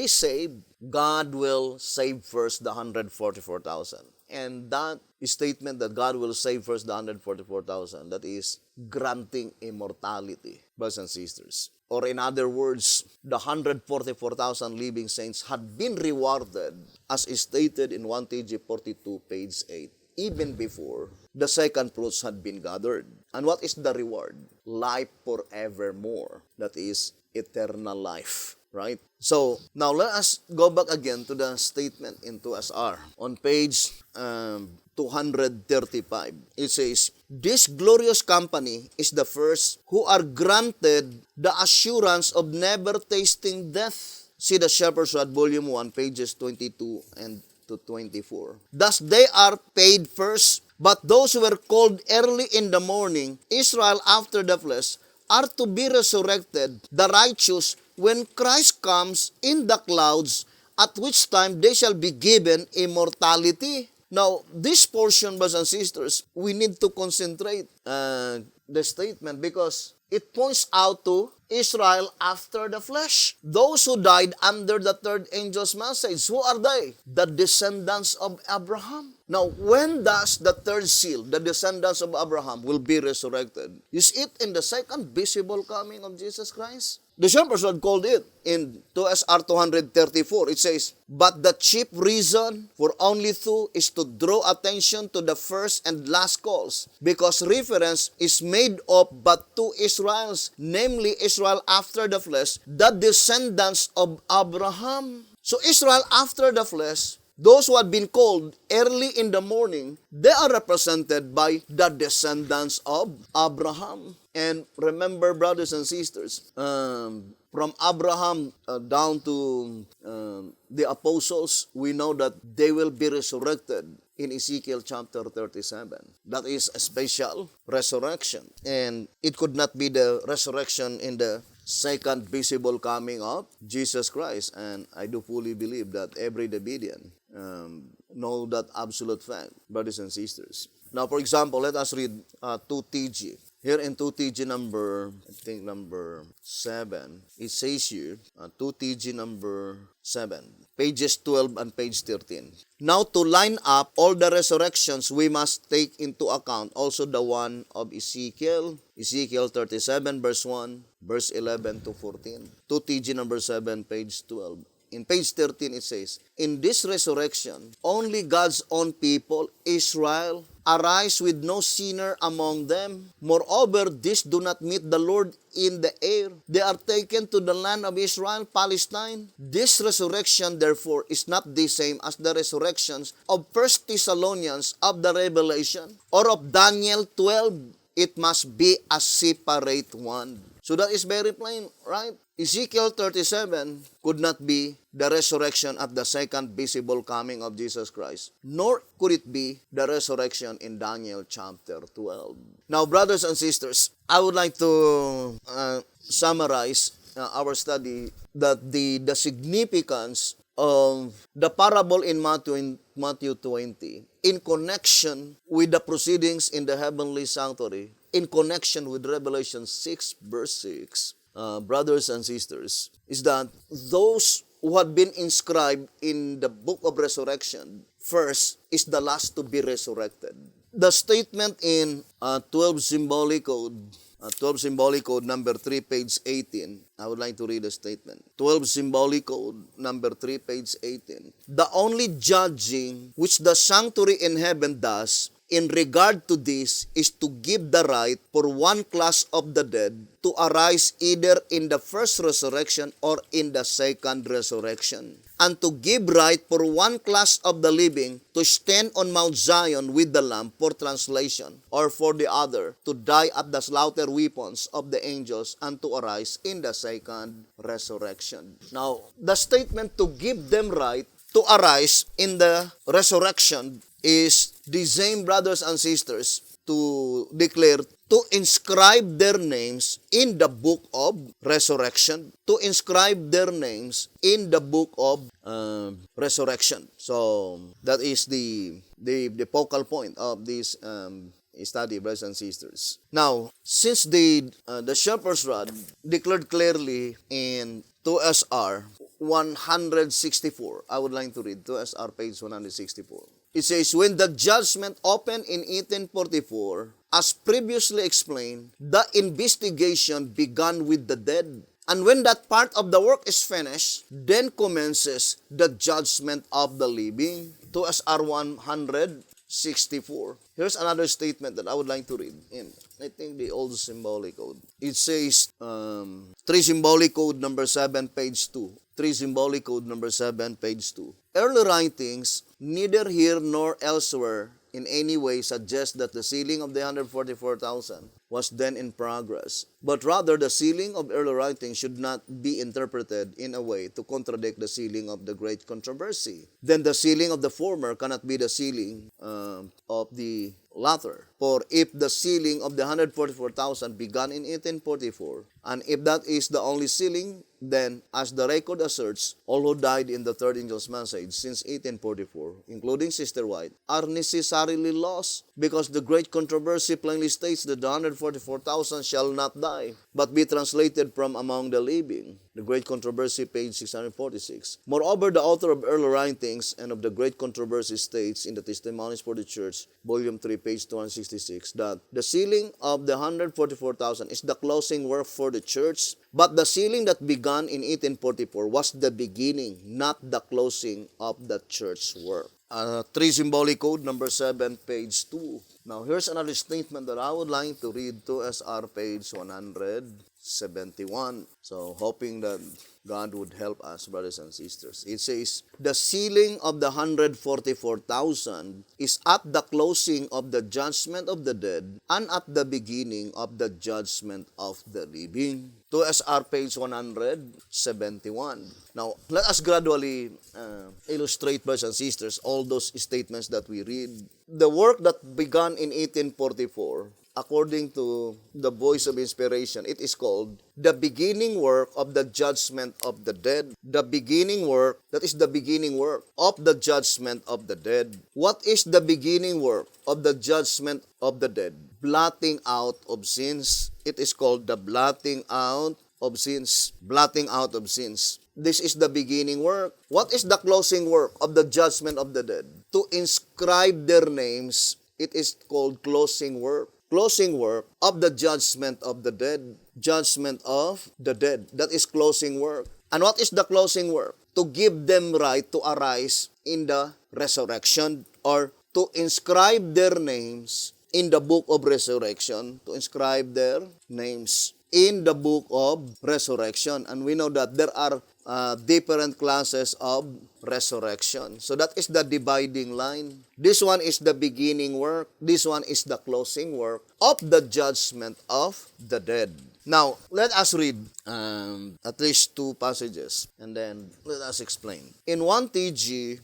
saved, God will save first the 144,000. And that statement that God will save first the 144,000, that is granting immortality, brothers and sisters. Or in other words, the 144,000 living saints had been rewarded as stated in 1TG 42, page 8, even before the second fruits had been gathered. And what is the reward? Life forevermore. That is eternal life. Right? So, now let us go back again to the statement in 2SR. On page 235, it says, this glorious company is the first who are granted the assurance of never tasting death. See the Shepherd's Rod, volume 1, pages 22 and to 24. Thus they are paid first, but those who were called early in the morning, Israel after the flesh, are to be resurrected, the righteous, when Christ comes in the clouds, at which time they shall be given immortality. Now, this portion, brothers and sisters, we need to concentrate the statement because it points out to Israel after the flesh. Those who died under the third angel's message, who are they? The descendants of Abraham. Now, when does the third seal, the descendants of Abraham, will be resurrected? Is it in the second visible coming of Jesus Christ? The Shepherd's Rod called it in 2SR 234. It says, but the chief reason for only two is to draw attention to the first and last calls, because reference is made of but two Israels, namely Israel after the flesh, the descendants of Abraham. So Israel after the flesh, those who had been called early in the morning, they are represented by the descendants of Abraham. And remember, brothers and sisters, from Abraham down to the apostles, we know that they will be resurrected in Ezekiel chapter 37. That is a special resurrection. And it could not be the resurrection in the second visible coming of Jesus Christ. And I do fully believe that every Davidian know that absolute fact, brothers and sisters. Now, for example, let us read 2TG. Here in 2TG number 7, it says here, 2TG number 7, pages 12 and page 13. Now, to line up all the resurrections, we must take into account also the one of Ezekiel 37, verse 1, verse 11 to 14. 2TG number 7, page 12. In page 13, it says, in this resurrection, only God's own people, Israel, arise with no sinner among them. Moreover, these do not meet the Lord in the air. They are taken to the land of Israel, Palestine. This resurrection, therefore, is not the same as the resurrections of 1 Thessalonians, of the Revelation, or of Daniel 12. It must be a separate one. So that is very plain, right? Ezekiel 37 could not be the resurrection at the second visible coming of Jesus Christ, nor could it be the resurrection in Daniel chapter 12. Now, brothers and sisters, I would like to summarize our study that the significance of the parable in Matthew 20 in connection with the proceedings in the heavenly sanctuary, in connection with Revelation 6, verse 6, brothers and sisters, is that those who had been inscribed in the book of resurrection, first is the last to be resurrected. The statement in 12 Symbolic Code number 3, page 18. I would like to read the statement. 12 Symbolic Code number 3, page 18. The only judging which the sanctuary in heaven does in regard to this is to give the right for one class of the dead to arise either in the first resurrection or in the second resurrection, and to give right for one class of the living to stand on Mount Zion with the Lamb for translation, or for the other to die at the slaughter weapons of the angels and to arise in the second resurrection. Now, the statement to give them right to arise in the resurrection is the same, brothers and sisters, to declare to inscribe their names in the book of resurrection, to inscribe their names in the book of resurrection. So that is the focal point of this study, brothers and sisters. Now, since the shepherd's rod declared clearly in 2SR 164, I would like to read 2SR page 164. It says, when the judgment opened in 1844, as previously explained, the investigation began with the dead. And when that part of the work is finished, then commences the judgment of the living. 2SR 164. Here's another statement that I would like to read in, I think, the old Symbolic Code. It says, 3 Symbolic Code number 7, page 2. 3 Symbolic Code number 7, page 2. Early writings, neither here nor elsewhere, in any way suggest that the sealing of the 144,000 was then in progress, but rather the sealing of early writings should not be interpreted in a way to contradict the sealing of the great controversy. Then the sealing of the former cannot be the sealing of the latter. For if the sealing of the 144,000 began in 1844, and if that is the only sealing, then, as the record asserts, all who died in the third angel's message since 1844, including Sister White, are necessarily lost, because the great controversy plainly states that the 144,000 shall not die, but be translated from among the living. The Great Controversy, page 646. Moreover, the author of early writings and of the Great Controversy states in the Testimonies for the Church, volume 3, page 266, that the sealing of the 144,000 is the closing work for the church, but the sealing that began in 1844 was the beginning, not the closing of the church work. 3 Symbolic Code number 7, page 2. Now, here's another statement that I would like to read to SR page 171. So, hoping that God would help us, brothers and sisters. It says, the sealing of the 144,000 is at the closing of the judgment of the dead and at the beginning of the judgment of the living. To SR page 171. Now, let us gradually illustrate, brothers and sisters, all those statements that we read. The work that began in 1844 according to the voice of inspiration, it is called the beginning work of the judgment of the dead. The beginning work, that is the beginning work of the judgment of the dead. What is the beginning work of the judgment of the dead? Blotting out of sins. It is called the blotting out of sins. Blotting out of sins. This is the beginning work. What is the closing work of the judgment of the dead? To inscribe their names. It is called closing work. Closing work of the judgment of the dead. Judgment of the dead. That is closing work. And what is the closing work? To give them right to arise in the resurrection, or to inscribe their names in the book of resurrection. To inscribe their names in the book of resurrection. And we know that there are different classes of resurrection. So that is the dividing line. This one is the beginning work. This one is the closing work of the judgment of the dead. Now, let us read at least two passages, and then let us explain. In 1TG,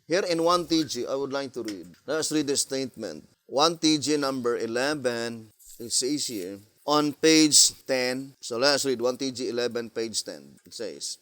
here in 1TG, I would like to read. Let us read the statement. 1TG number 11, it says here, on page 10, so let us read 1TG 11, page 10. It says,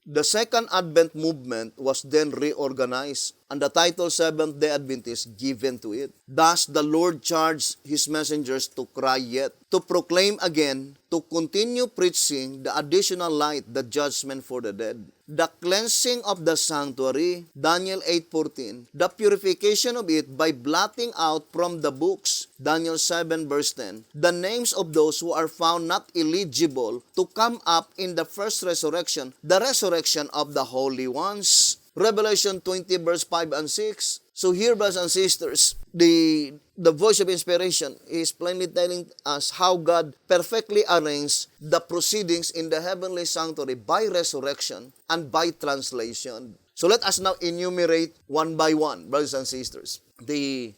the Second Advent movement was then reorganized, and the title Seventh-day Adventist given to it. Thus, the Lord charged His messengers to cry yet, to proclaim again, to continue preaching the additional light, the judgment for the dead, the cleansing of the sanctuary, Daniel 8:14, the purification of it by blotting out from the books, Daniel 7 verse 10, the names of those who are found not eligible to come up in the first resurrection, the resurrection of the holy ones, Revelation 20 verse 5 and 6. So here, brothers and sisters, the voice of inspiration is plainly telling us how God perfectly arranged the proceedings in the heavenly sanctuary by resurrection and by translation. So let us now enumerate one by one, brothers and sisters, the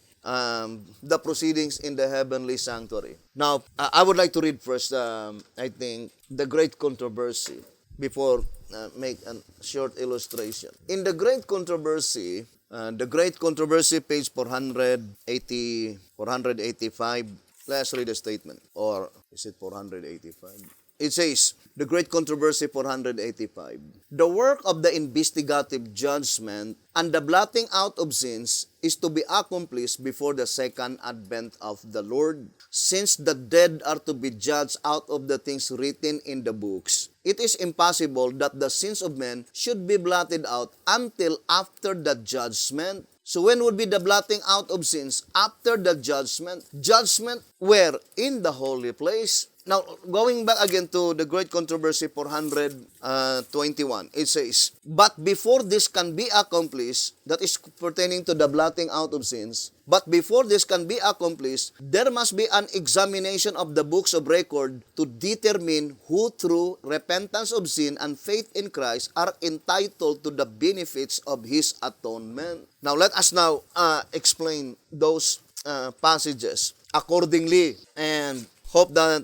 proceedings in the heavenly sanctuary. Now, I would like to read first, I think, the great controversy before make a short illustration. In the great controversy, page 485, let's read the statement. Or is it 485? It says, the great controversy 485. The work of the investigative judgment and the blotting out of sins is to be accomplished before the second advent of the Lord. Since the dead are to be judged out of the things written in the books, it is impossible that the sins of men should be blotted out until after the judgment. So when would be the blotting out of sins? After the judgment. Judgment where? In the holy place. Now, going back again to the great controversy 421, it says, but before this can be accomplished, that is pertaining to the blotting out of sins, but before this can be accomplished, there must be an examination of the books of record to determine who through repentance of sin and faith in Christ are entitled to the benefits of His atonement. Now, let us now explain those passages accordingly, and hope that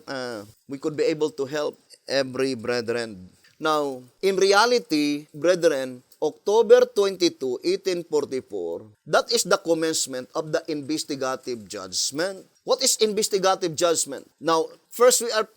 we could be able to help every brethren. Now, in reality, brethren, October 22, 1844, that is the commencement of the investigative judgment. What is investigative judgment? Now, first we are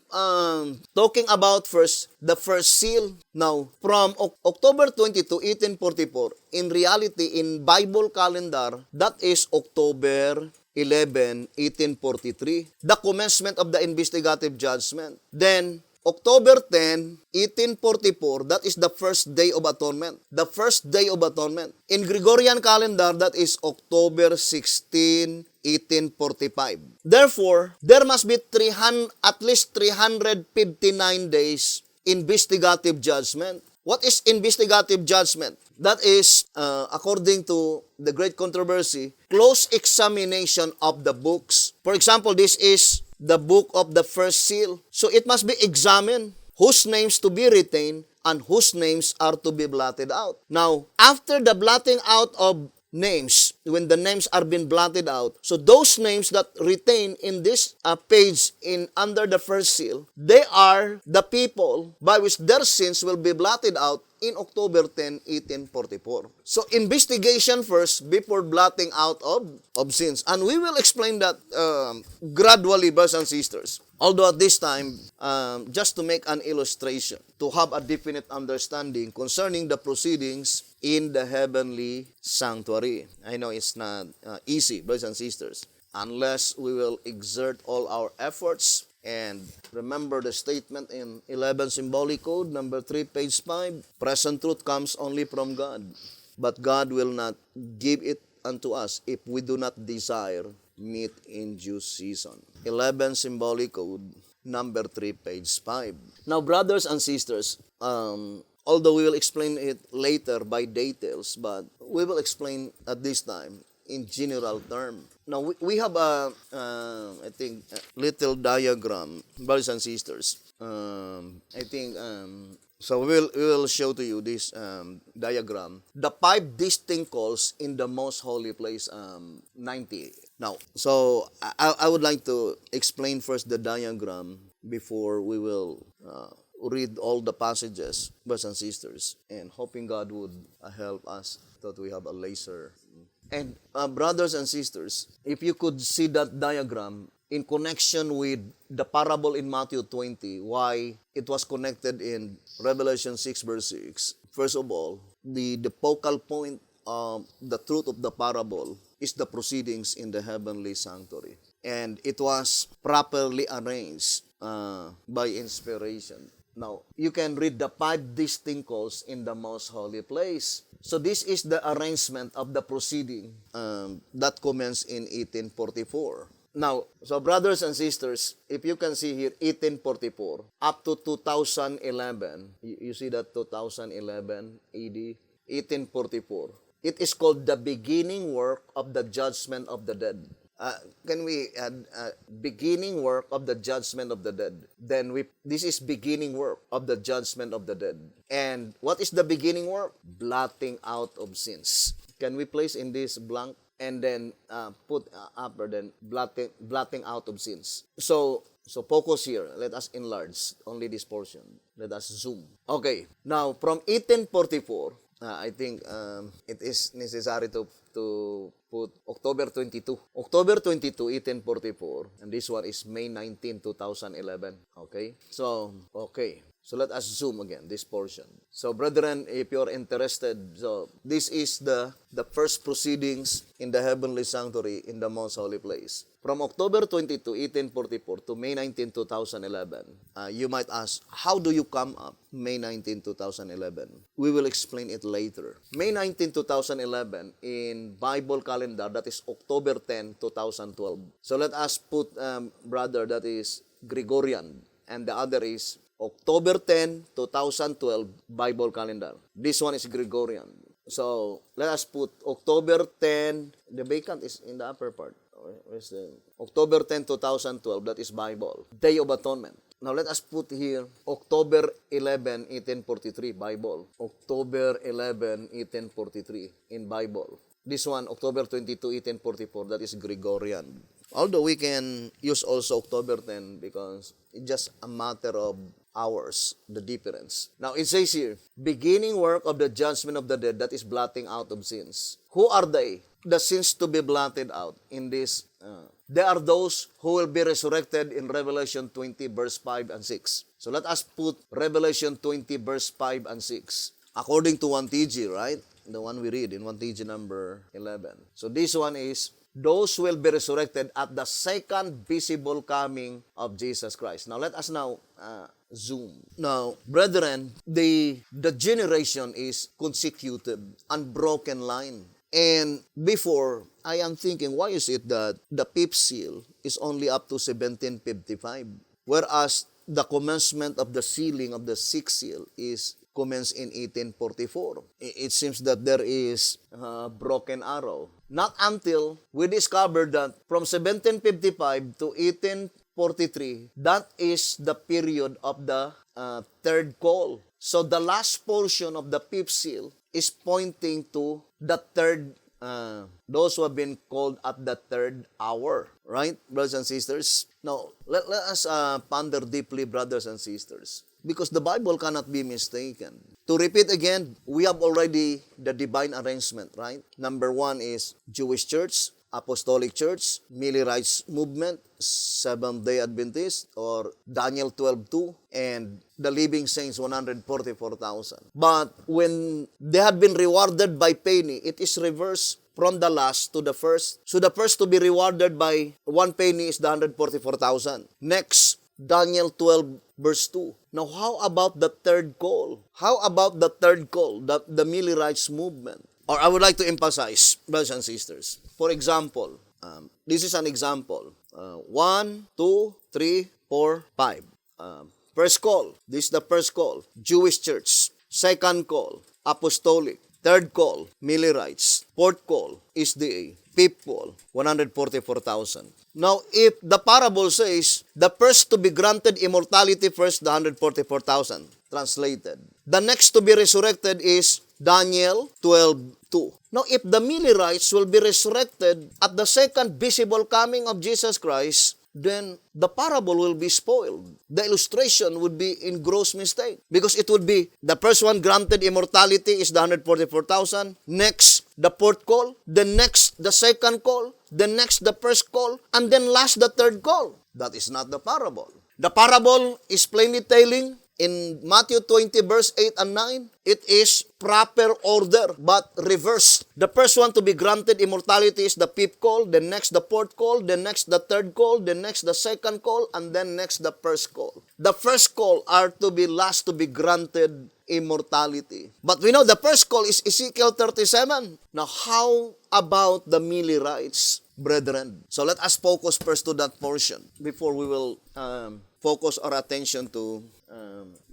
talking about first the first seal. Now, from October 22, 1844, in reality, in Bible calendar, that is October 11, 1843, the commencement of the investigative judgment. Then, October 10, 1844, that is the first day of atonement. The first day of atonement. In Gregorian calendar, that is October 16, 1845. Therefore, there must be at least 359 days investigative judgment. What is investigative judgment? That is, according to the great controversy, close examination of the books. For example, this is the book of the first seal. So it must be examined whose names to be retained and whose names are to be blotted out. Now, after the blotting out of names, when the names are being blotted out, so those names that retain in this page in under the first seal, they are the people by which their sins will be blotted out in October 10, 1844. So investigation first before blotting out of sins. And we will explain that gradually, brothers and sisters. Although at this time, just to make an illustration, to have a definite understanding concerning the proceedings in the heavenly sanctuary. I know it's not easy, brothers and sisters, unless we will exert all our efforts. And remember the statement in 11 Symbolic Code, number 3, page 5, present truth comes only from God, but God will not give it unto us if we do not desire meat in due season. 11 Symbolic Code, number 3, page 5. Now, brothers and sisters, although we will explain it later by details, but we will explain at this time in general term. Now, we have I think, a little diagram, brothers and sisters. So we will show to you this diagram. The 5 distinct calls in the most holy place, 90. Now, so I would like to explain first the diagram before we will read all the passages, brothers and sisters, and hoping God would help us that we have a laser. And brothers and sisters, if you could see that diagram in connection with the parable in Matthew 20, why it was connected in Revelation 6 verse 6. First of all, the focal point of the truth of the parable is the proceedings in the heavenly sanctuary. And it was properly arranged by inspiration. Now, you can read the 5 distinct calls in the most holy place. So this is the arrangement of the proceeding that commenced in 1844. Now, so brothers and sisters, if you can see here, 1844 up to 2011, you see that 2011 AD, 1844. It is called the beginning work of the judgment of the dead. Can we add beginning work of the judgment of the dead? Then this is beginning work of the judgment of the dead. And what is the beginning work? Blotting out of sins. Can we place in this blank and then put upper then blotting out of sins? So focus here. Let us enlarge only this portion. Let us zoom. Okay. Now from 1844, I think it is necessary to put October 22. October 22, 1844. And this one is May 19, 2011. Okay? So let us zoom again, this portion. So, brethren, if you're interested, so this is the first proceedings in the heavenly sanctuary in the most holy place. From October 22, 1844 to May 19, 2011, you might ask, how do you come up May 19, 2011? We will explain it later. May 19, 2011, in Bible calendar, that is October 10, 2012. So let us put, brother, that is Gregorian, and the other is October 10, 2012, Bible calendar. This one is Gregorian. So let us put October 10, the vacant is in the upper part. Where's the October 10, 2012, that is Bible. Day of Atonement. Now let us put here October 11, 1843, Bible. October 11, 1843 in Bible. This one, October 22, 1844, that is Gregorian. Although we can use also October 10 because it's just a matter of hours, the difference. Now it says here, beginning work of the judgment of the dead, that is blotting out of sins. Who are they? The sins to be blotted out in this. They are those who will be resurrected in Revelation 20 verse 5 and 6. So let us put Revelation 20 verse 5 and 6. According to 1TG, right? The one we read in 1TG number 11. So this one is, those will be resurrected at the second visible coming of Jesus Christ. Now let us now zoom. Now, brethren, the generation is consecutive, unbroken line. And before, I am thinking, why is it that the fifth seal is only up to 1755, whereas the commencement of the sealing of the sixth seal is commenced in 1844? It seems that there is a broken arrow. Not until we discovered that from 1755 to 1843, that is the period of the third call. So the last portion of the fifth seal is pointing to the third those who have been called at the third hour. Right, brothers and sisters? Now, let us ponder deeply, brothers and sisters, because the Bible cannot be mistaken. To repeat again, we have already the divine arrangement, right? Number one is Jewish church, Apostolic Church, Millerites movement, Seventh-day Adventist, or Daniel 12:2, and the living saints 144,000. But when they had been rewarded by penny, it is reversed from the last to the first. So the first to be rewarded by 1 penny is the 144,000. Next, Daniel 12 verse 2. Now, how about the third call? How about the third call, the Millerites movement? Or I would like to emphasize, brothers and sisters. For example, this is an example. 1, 2, 3, 4, 5. First call. This is the first call. Jewish church. Second call. Apostolic. Third call. Millerites. Fourth call. SDA. Fifth call. 144,000. Now, if the parable says, the first to be granted immortality first, the 144,000. Translated. The next to be resurrected is Daniel 12:2. Now, if the Millerites will be resurrected at the second visible coming of Jesus Christ, then the parable will be spoiled. The illustration would be in gross mistake. Because it would be, the first one granted immortality is the 144,000. Next, the fourth call. Then next, the second call. Then next, the first call. And then last, the third call. That is not the parable. The parable is plainly telling in Matthew 20 verse 8 and 9, it is proper order but reverse. The first one to be granted immortality is the fifth call, then next the fourth call, then next the third call, then next the second call, and then next the first call. The first call are to be last to be granted immortality. But we know the first call is Ezekiel 37. Now, how about the Millerites, brethren? So let us focus first to that portion before we will focus our attention to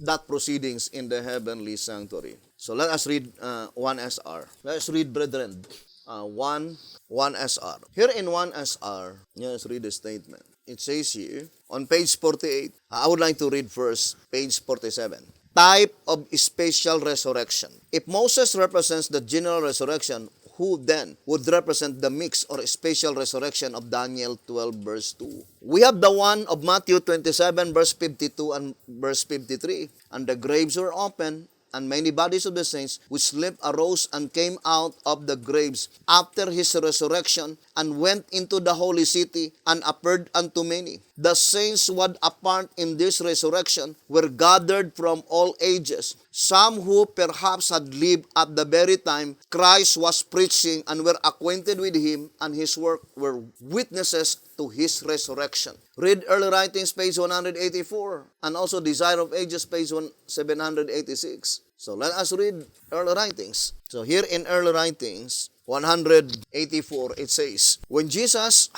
that proceedings in the heavenly sanctuary. So let us read 1SR. Let us read, brethren, 1SR. Here in 1SR, let's read the statement. It says here, on page 48, I would like to read first, page 47. Type of spatial resurrection. If Moses represents the general resurrection, who then would represent the mixed or spatial resurrection of Daniel 12 verse 2? We have the one of Matthew 27 verse 52 and verse 53. And the graves were opened, and many bodies of the saints which slept arose and came out of the graves after his resurrection, and went into the holy city, and appeared unto many. The saints who had a part in this resurrection were gathered from all ages, some who perhaps had lived at the very time Christ was preaching and were acquainted with him and his work, were witnesses to his resurrection. Read Early Writings, page 184, and also Desire of Ages, page 786. So let us read Early Writings. So here in Early Writings, 184, it says, when Jesus,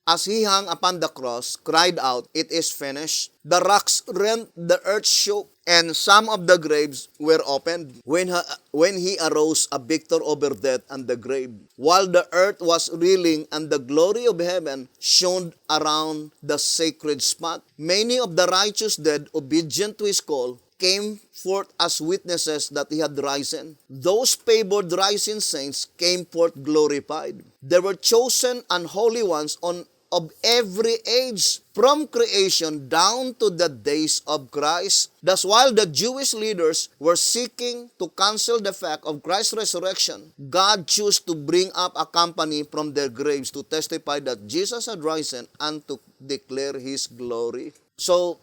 as he hung upon the cross, cried out, "It is finished," the rocks rent, the earth shook, and some of the graves were opened. When he arose a victor over death and the grave, while the earth was reeling and the glory of heaven shone around the sacred spot, many of the righteous dead, obedient to his call, came forth as witnesses that he had risen. Those favored rising saints came forth glorified. They were chosen and holy ones of every age, from creation down to the days of Christ. Thus, while the Jewish leaders were seeking to cancel the fact of Christ's resurrection, God chose to bring up a company from their graves to testify that Jesus had risen and to declare his glory. So,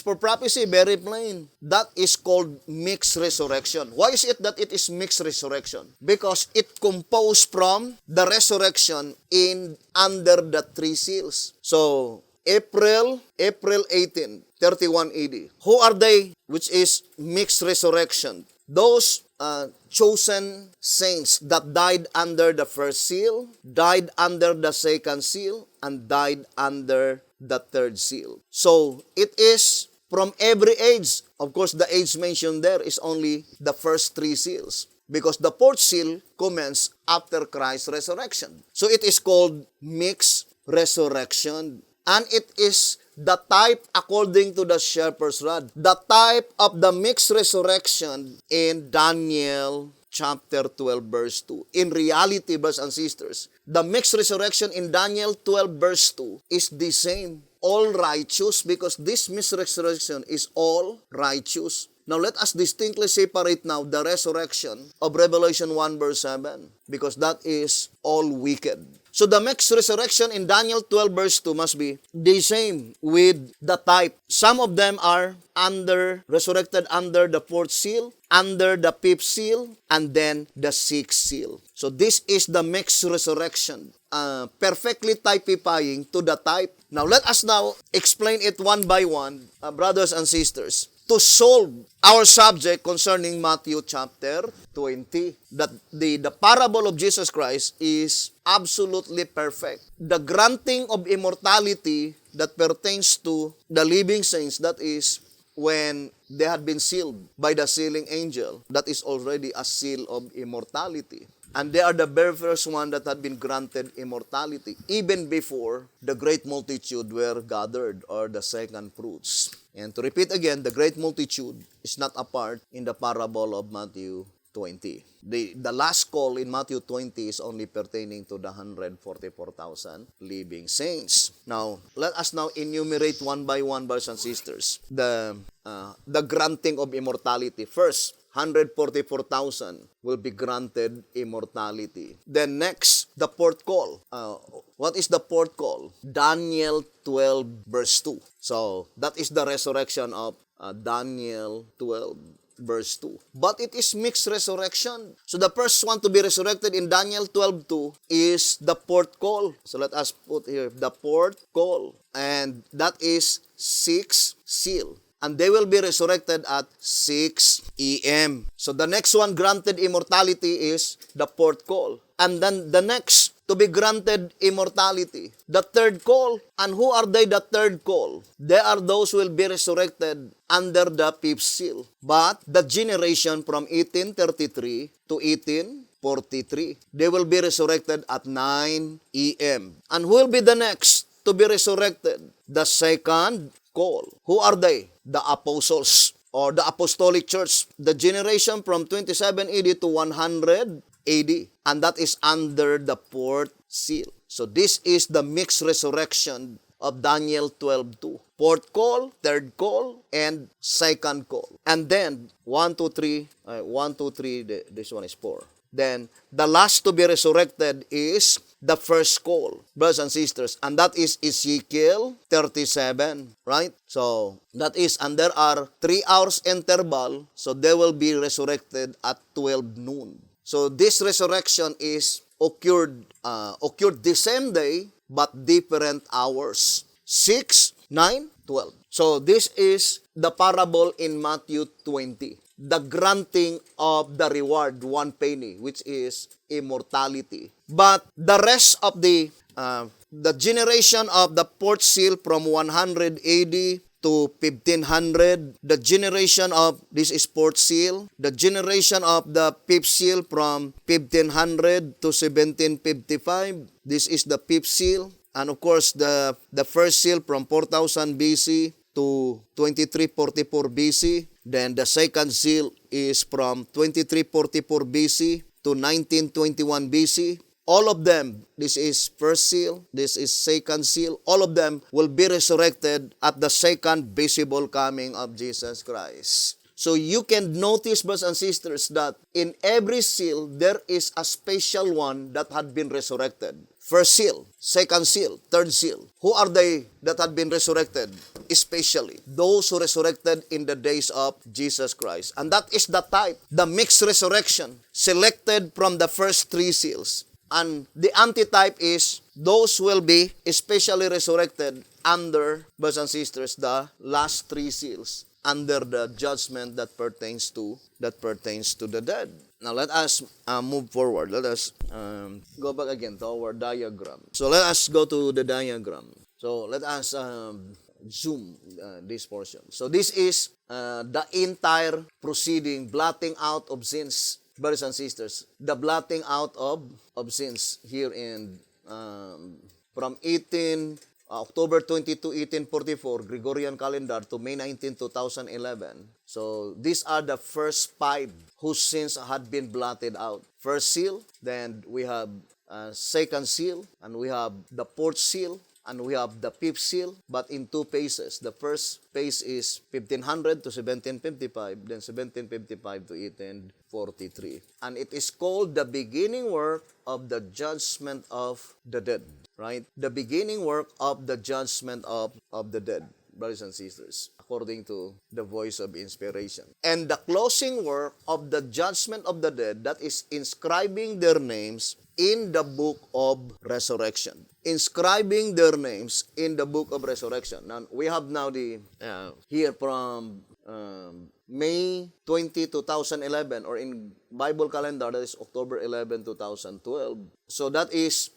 for prophecy, very plain. That is called mixed resurrection. Why is it that it is mixed resurrection? Because it composed from the resurrection under the three seals. So, April 18, 31 AD. Who are they? Which is mixed resurrection. Those chosen saints that died under the first seal, died under the second seal, and died under the third seal. So, it is from every age. Of course, the age mentioned there is only the first three seals, because the fourth seal commenced after Christ's resurrection. So, it is called mixed resurrection. And it is the type according to the shepherd's rod. The type of the mixed resurrection in Daniel chapter 12, verse 2. In reality, brothers and sisters, the mixed resurrection in Daniel 12, verse 2 is the same. All righteous, because this mixed resurrection is all righteous. Now, let us distinctly separate now the resurrection of Revelation 1 verse 7, because that is all wicked. So, the mixed resurrection in Daniel 12 verse 2 must be the same with the type. Some of them are resurrected under the fourth seal, under the fifth seal, and then the sixth seal. So, this is the mixed resurrection, perfectly typifying to the type. Now, let us now explain it one by one, brothers and sisters, to solve our subject concerning Matthew chapter 20. That the parable of Jesus Christ is absolutely perfect. The granting of immortality that pertains to the living saints, that is when they had been sealed by the sealing angel, that is already a seal of immortality. And they are the very first one that had been granted immortality, even before the great multitude were gathered, or the second fruits. And to repeat again, the great multitude is not a part in the parable of Matthew 20. The last call in Matthew 20 is only pertaining to the 144,000 living saints. Now, let us now enumerate one by one, brothers and sisters, the granting of immortality. First, 144,000 will be granted immortality. Then next, the fourth call. What is the fourth call? Daniel 12 verse 2. So, that is the resurrection of Daniel 12 verse 2. But it is mixed resurrection. So, the first one to be resurrected in Daniel 12:2 is the fourth call. So, let us put here the fourth call. And that is sixth seal. And they will be resurrected at 6 a.m. So the next one granted immortality is the fourth call. And then the next to be granted immortality, the third call. And who are they, the third call? They are those who will be resurrected under the fifth seal. But the generation from 1833 to 1843, they will be resurrected at 9 a.m. And who will be the next to be resurrected? The second call. Who are they? The apostles, or the apostolic church. The generation from 27 AD to 100 AD. And that is under the fourth seal. So this is the mixed resurrection of Daniel 12:2. Fourth call, third call, and second call. And then, 1, 2, 3, this one is 4. Then, the last to be resurrected is the first call, brothers and sisters, and that is Ezekiel 37, right? So, that is, and there are 3 hours interval, so they will be resurrected at 12 noon. So, this resurrection is occurred the same day, but different hours. 6, 9, 12. So, this is the parable in Matthew 20. The granting of the reward, 1 penny, which is immortality. But the rest of the generation of the fourth seal from 100 AD to 1500, the generation of, this is fourth seal, the generation of the fifth seal from 1500 to 1755, this is the fifth seal. And of course, the first seal from 4000 BC to 2344 BC. Then the second seal is from 2344 BC to 1921 BC. All of them, this is first seal, this is second seal, all of them will be resurrected at the second visible coming of Jesus Christ. So you can notice, brothers and sisters, that in every seal, there is a special one that had been resurrected. First seal, second seal, third seal. Who are they that had been resurrected? Especially those who resurrected in the days of Jesus Christ. And that is the type, the mixed resurrection, selected from the first 3 seals. And the antitype is those who will be especially resurrected under, brothers and sisters, the last 3 seals, under the judgment that pertains to the dead. Now let us move forward. Let us go back again to our diagram. So let us go to the diagram. So let us zoom this portion. So this is the entire proceeding, blotting out of sins, brothers and sisters. The blotting out of sins here in from 18 October 22, 1844, Gregorian calendar to May 19, 2011. So these are the first 5 whose sins had been blotted out. First seal, then we have second seal, and we have the fourth seal, and we have the fifth seal, but in 2 phases. The first phase is 1500 to 1755, then 1755 to 1843. And it is called the beginning work of the judgment of the dead, right? The beginning work of the judgment of the dead, brothers and sisters, according to the voice of inspiration. And the closing work of the judgment of the dead, that is inscribing their names in the book of resurrection. Inscribing their names in the book of resurrection. Now, we have now the, here from May 20, 2011, or in Bible calendar, that is October 11, 2012. So that is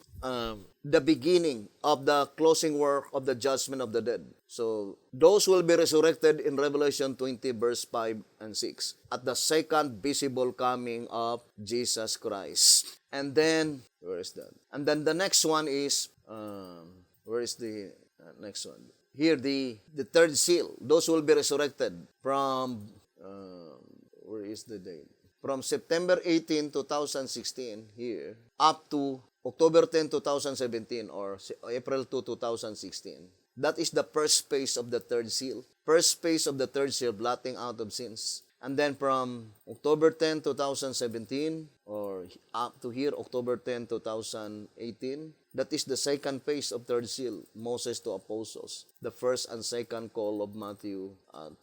the beginning of the closing work of the judgment of the dead. So those will be resurrected in Revelation 20, verse 5 and 6, at the second visible coming of Jesus Christ. And then, where is that? And then the next one is, where is the next one? Here, the third seal. Those will be resurrected from, where is the date? From September 18, 2016, here, up to October 10, 2017, or April 2, 2016. That is the first phase of the third seal. First phase of the third seal, blotting out of sins. And then from October 10, 2017, or up to here, October 10, 2018, that is the second phase of third seal, Moses to apostles, the first and second call of Matthew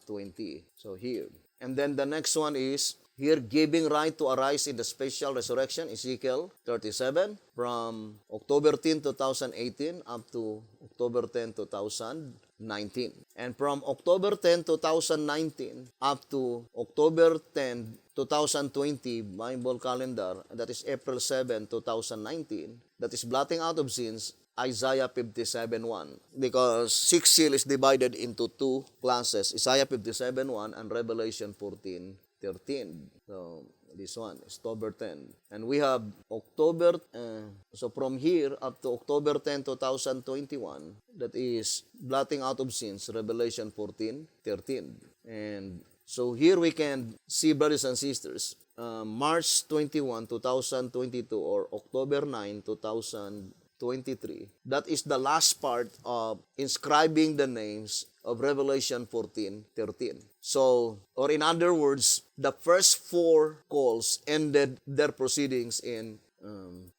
20. So here. And then the next one is, here, giving right to arise in the special resurrection, Ezekiel 37, from October 10, 2018, up to October 10, 2019. And from October 10, 2019, up to October 10, 2020, Bible calendar, that is April 7, 2019, that is blotting out of sins, Isaiah 57:1, because 6 seal is divided into 2 classes, Isaiah 57:1 and Revelation 14:13. So this one is October 10. And we have October, so from here up to October 10, 2021, that is blotting out of sins, Revelation 14:13. And so here we can see, brothers and sisters, March 21, 2022, or October 9, 2023, that is the last part of inscribing the names of Revelation 14:13. So, or in other words, the first 4 calls ended their proceedings in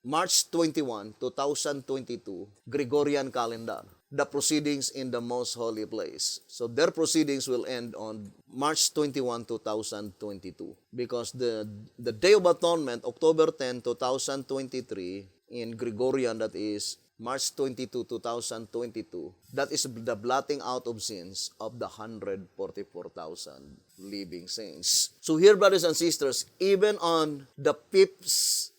March 21, 2022, Gregorian calendar. The proceedings in the most holy place. So their proceedings will end on March 21, 2022. Because the Day of Atonement, October 10, 2023, in Gregorian, that is March 22, 2022, that is the blotting out of sins of the 144,000 living saints. So here, brothers and sisters, even on the 5th,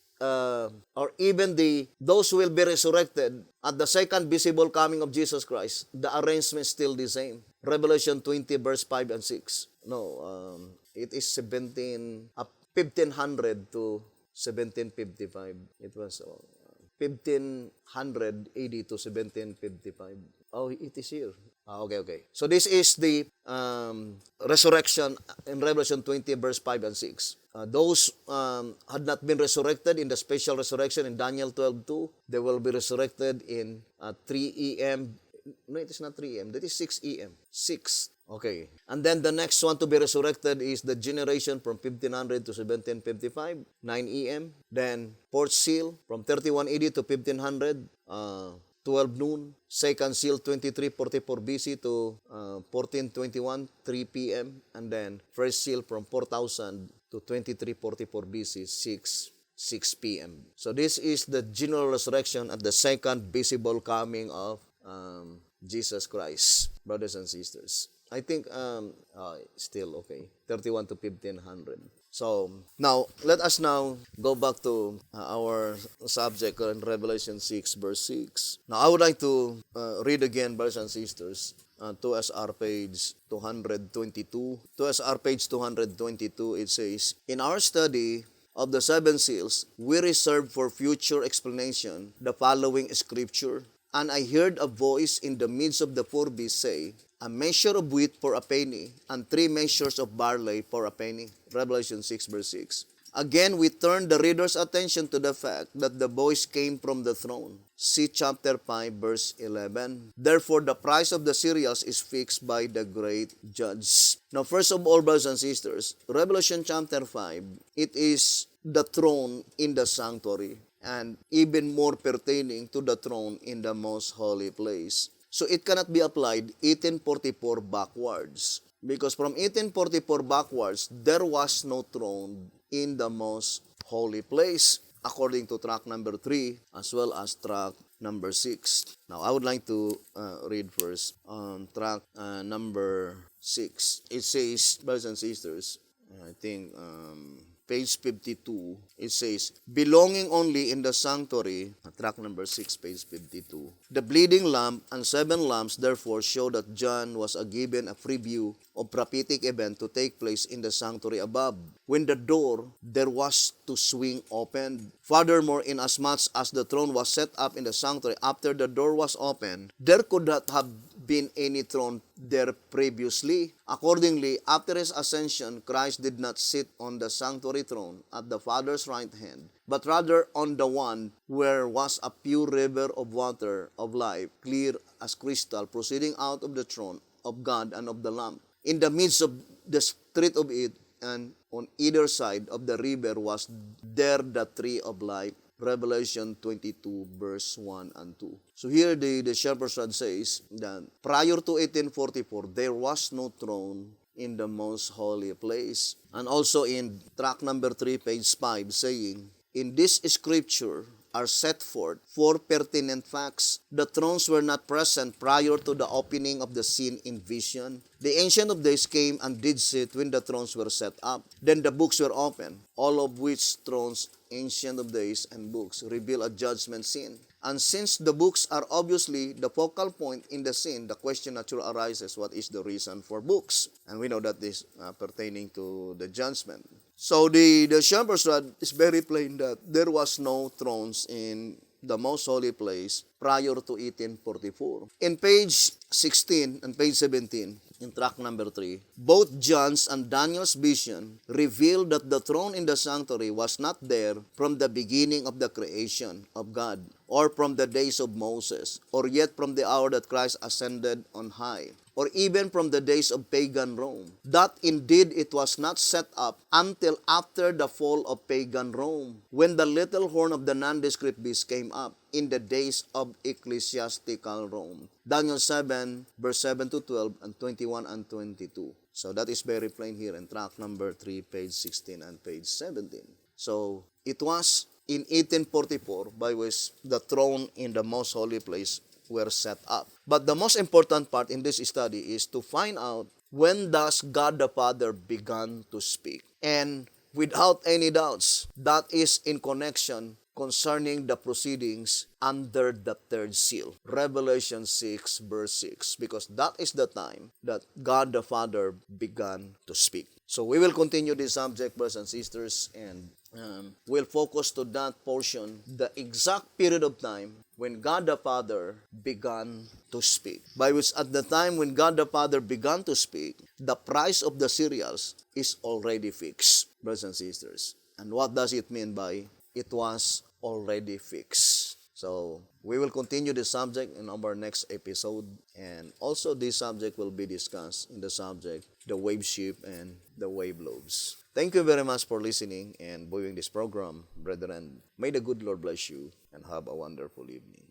or even those who will be resurrected at the second visible coming of Jesus Christ, the arrangement is still the same. Revelation 20, verse 5 and 6. No, it is 1500 to 1755. It was 1500 AD to 1755. Oh, it is here. Okay. So this is the resurrection in Revelation 20, verse 5 and 6. Those had not been resurrected in the special resurrection in Daniel 12:2, they will be resurrected in 3 a.m. No, it is not 3 a.m. That is 6 a.m. 6. Okay. And then the next one to be resurrected is the generation from 1500 to 1755, 9 a.m. Then fourth seal from 3180 to 1500, 12 noon. Second seal, 2344 BC to 1421, 3 p.m. And then first seal from 4000 to 2344 BC, 6 p.m. So this is the general resurrection at the second visible coming of Jesus Christ, brothers and sisters. I think still okay, 31 to 1500. So now let us now go back to our subject in Revelation 6, verse 6. Now I would like to read again, brothers and sisters, 2SR page 222. 2SR page 222, it says, in our study of the 7 seals, we reserve for future explanation the following scripture. And I heard a voice in the midst of the four beasts say, a measure of wheat for a penny, and 3 measures of barley for a penny. Revelation 6 verse 6. Again, we turn the reader's attention to the fact that the voice came from the throne. See chapter 5 verse 11. Therefore, the price of the cereals is fixed by the great judge. Now, first of all, brothers and sisters, Revelation chapter 5, it is the throne in the sanctuary, and even more pertaining to the throne in the most holy place. So it cannot be applied 1844 backwards, because from 1844 backwards, there was no throne in the most holy place, according to track number 3 as well as track number 6. Now, I would like to read first on track number 6. It says, brothers and sisters, I think page 52, it says, belonging only in the sanctuary, track number 6, page 52. The bleeding lamp and 7 lamps therefore show that John was given a preview of prophetic event to take place in the sanctuary above, when the door there was to swing open. Furthermore, inasmuch as the throne was set up in the sanctuary after the door was opened, there could not have been any throne there previously. Accordingly, after his ascension, Christ did not sit on the sanctuary throne at the Father's right hand, but rather on the one where was a pure river of water of life, clear as crystal, proceeding out of the throne of God and of the Lamb. In the midst of the street of it, and on either side of the river was there the tree of life. Revelation 22 verse 1 and 2. So here the shepherd's rod says that prior to 1844, there was no throne in the most holy place. And also in track number 3, page 5, saying, in this scripture are set forth 4 pertinent facts. The thrones were not present prior to the opening of the scene in vision. The Ancient of Days came and did sit when the thrones were set up. Then the books were opened, all of which thrones, Ancient of Days, and books reveal a judgment scene. And since the books are obviously the focal point in the scene, the question naturally arises, what is the reason for books? And we know that this pertaining to the judgment. So the shepherd's rod is very plain that there was no thrones in the most holy place prior to 1844. In page 16 and page 17, in track number 3, both John's and Daniel's vision revealed that the throne in the sanctuary was not there from the beginning of the creation of God, or from the days of Moses, or yet from the hour that Christ ascended on high, or even from the days of pagan Rome. That indeed it was not set up until after the fall of pagan Rome, when the little horn of the nondescript beast came up in the days of ecclesiastical Rome. Daniel 7, verse 7 to 12, and 21 and 22. So that is very plain here in track number 3, page 16 and page 17. So it was in 1844 by which the throne in the most holy place were set up. But the most important part in this study is to find out when does God the Father began to speak. And without any doubts, that is in connection concerning the proceedings under the third seal. Revelation 6 verse 6. Because that is the time that God the Father began to speak. So we will continue this subject, brothers and sisters, and we'll focus to that portion, the exact period of time when God the Father began to speak. By which at the time when God the Father began to speak, the price of the cereals is already fixed, brothers and sisters. And what does it mean by it was already fixed? So we will continue this subject in our next episode, and also this subject will be discussed in the subject, the wave ship and the wave lobes. Thank you very much for listening and viewing this program, brethren. May the good Lord bless you and have a wonderful evening.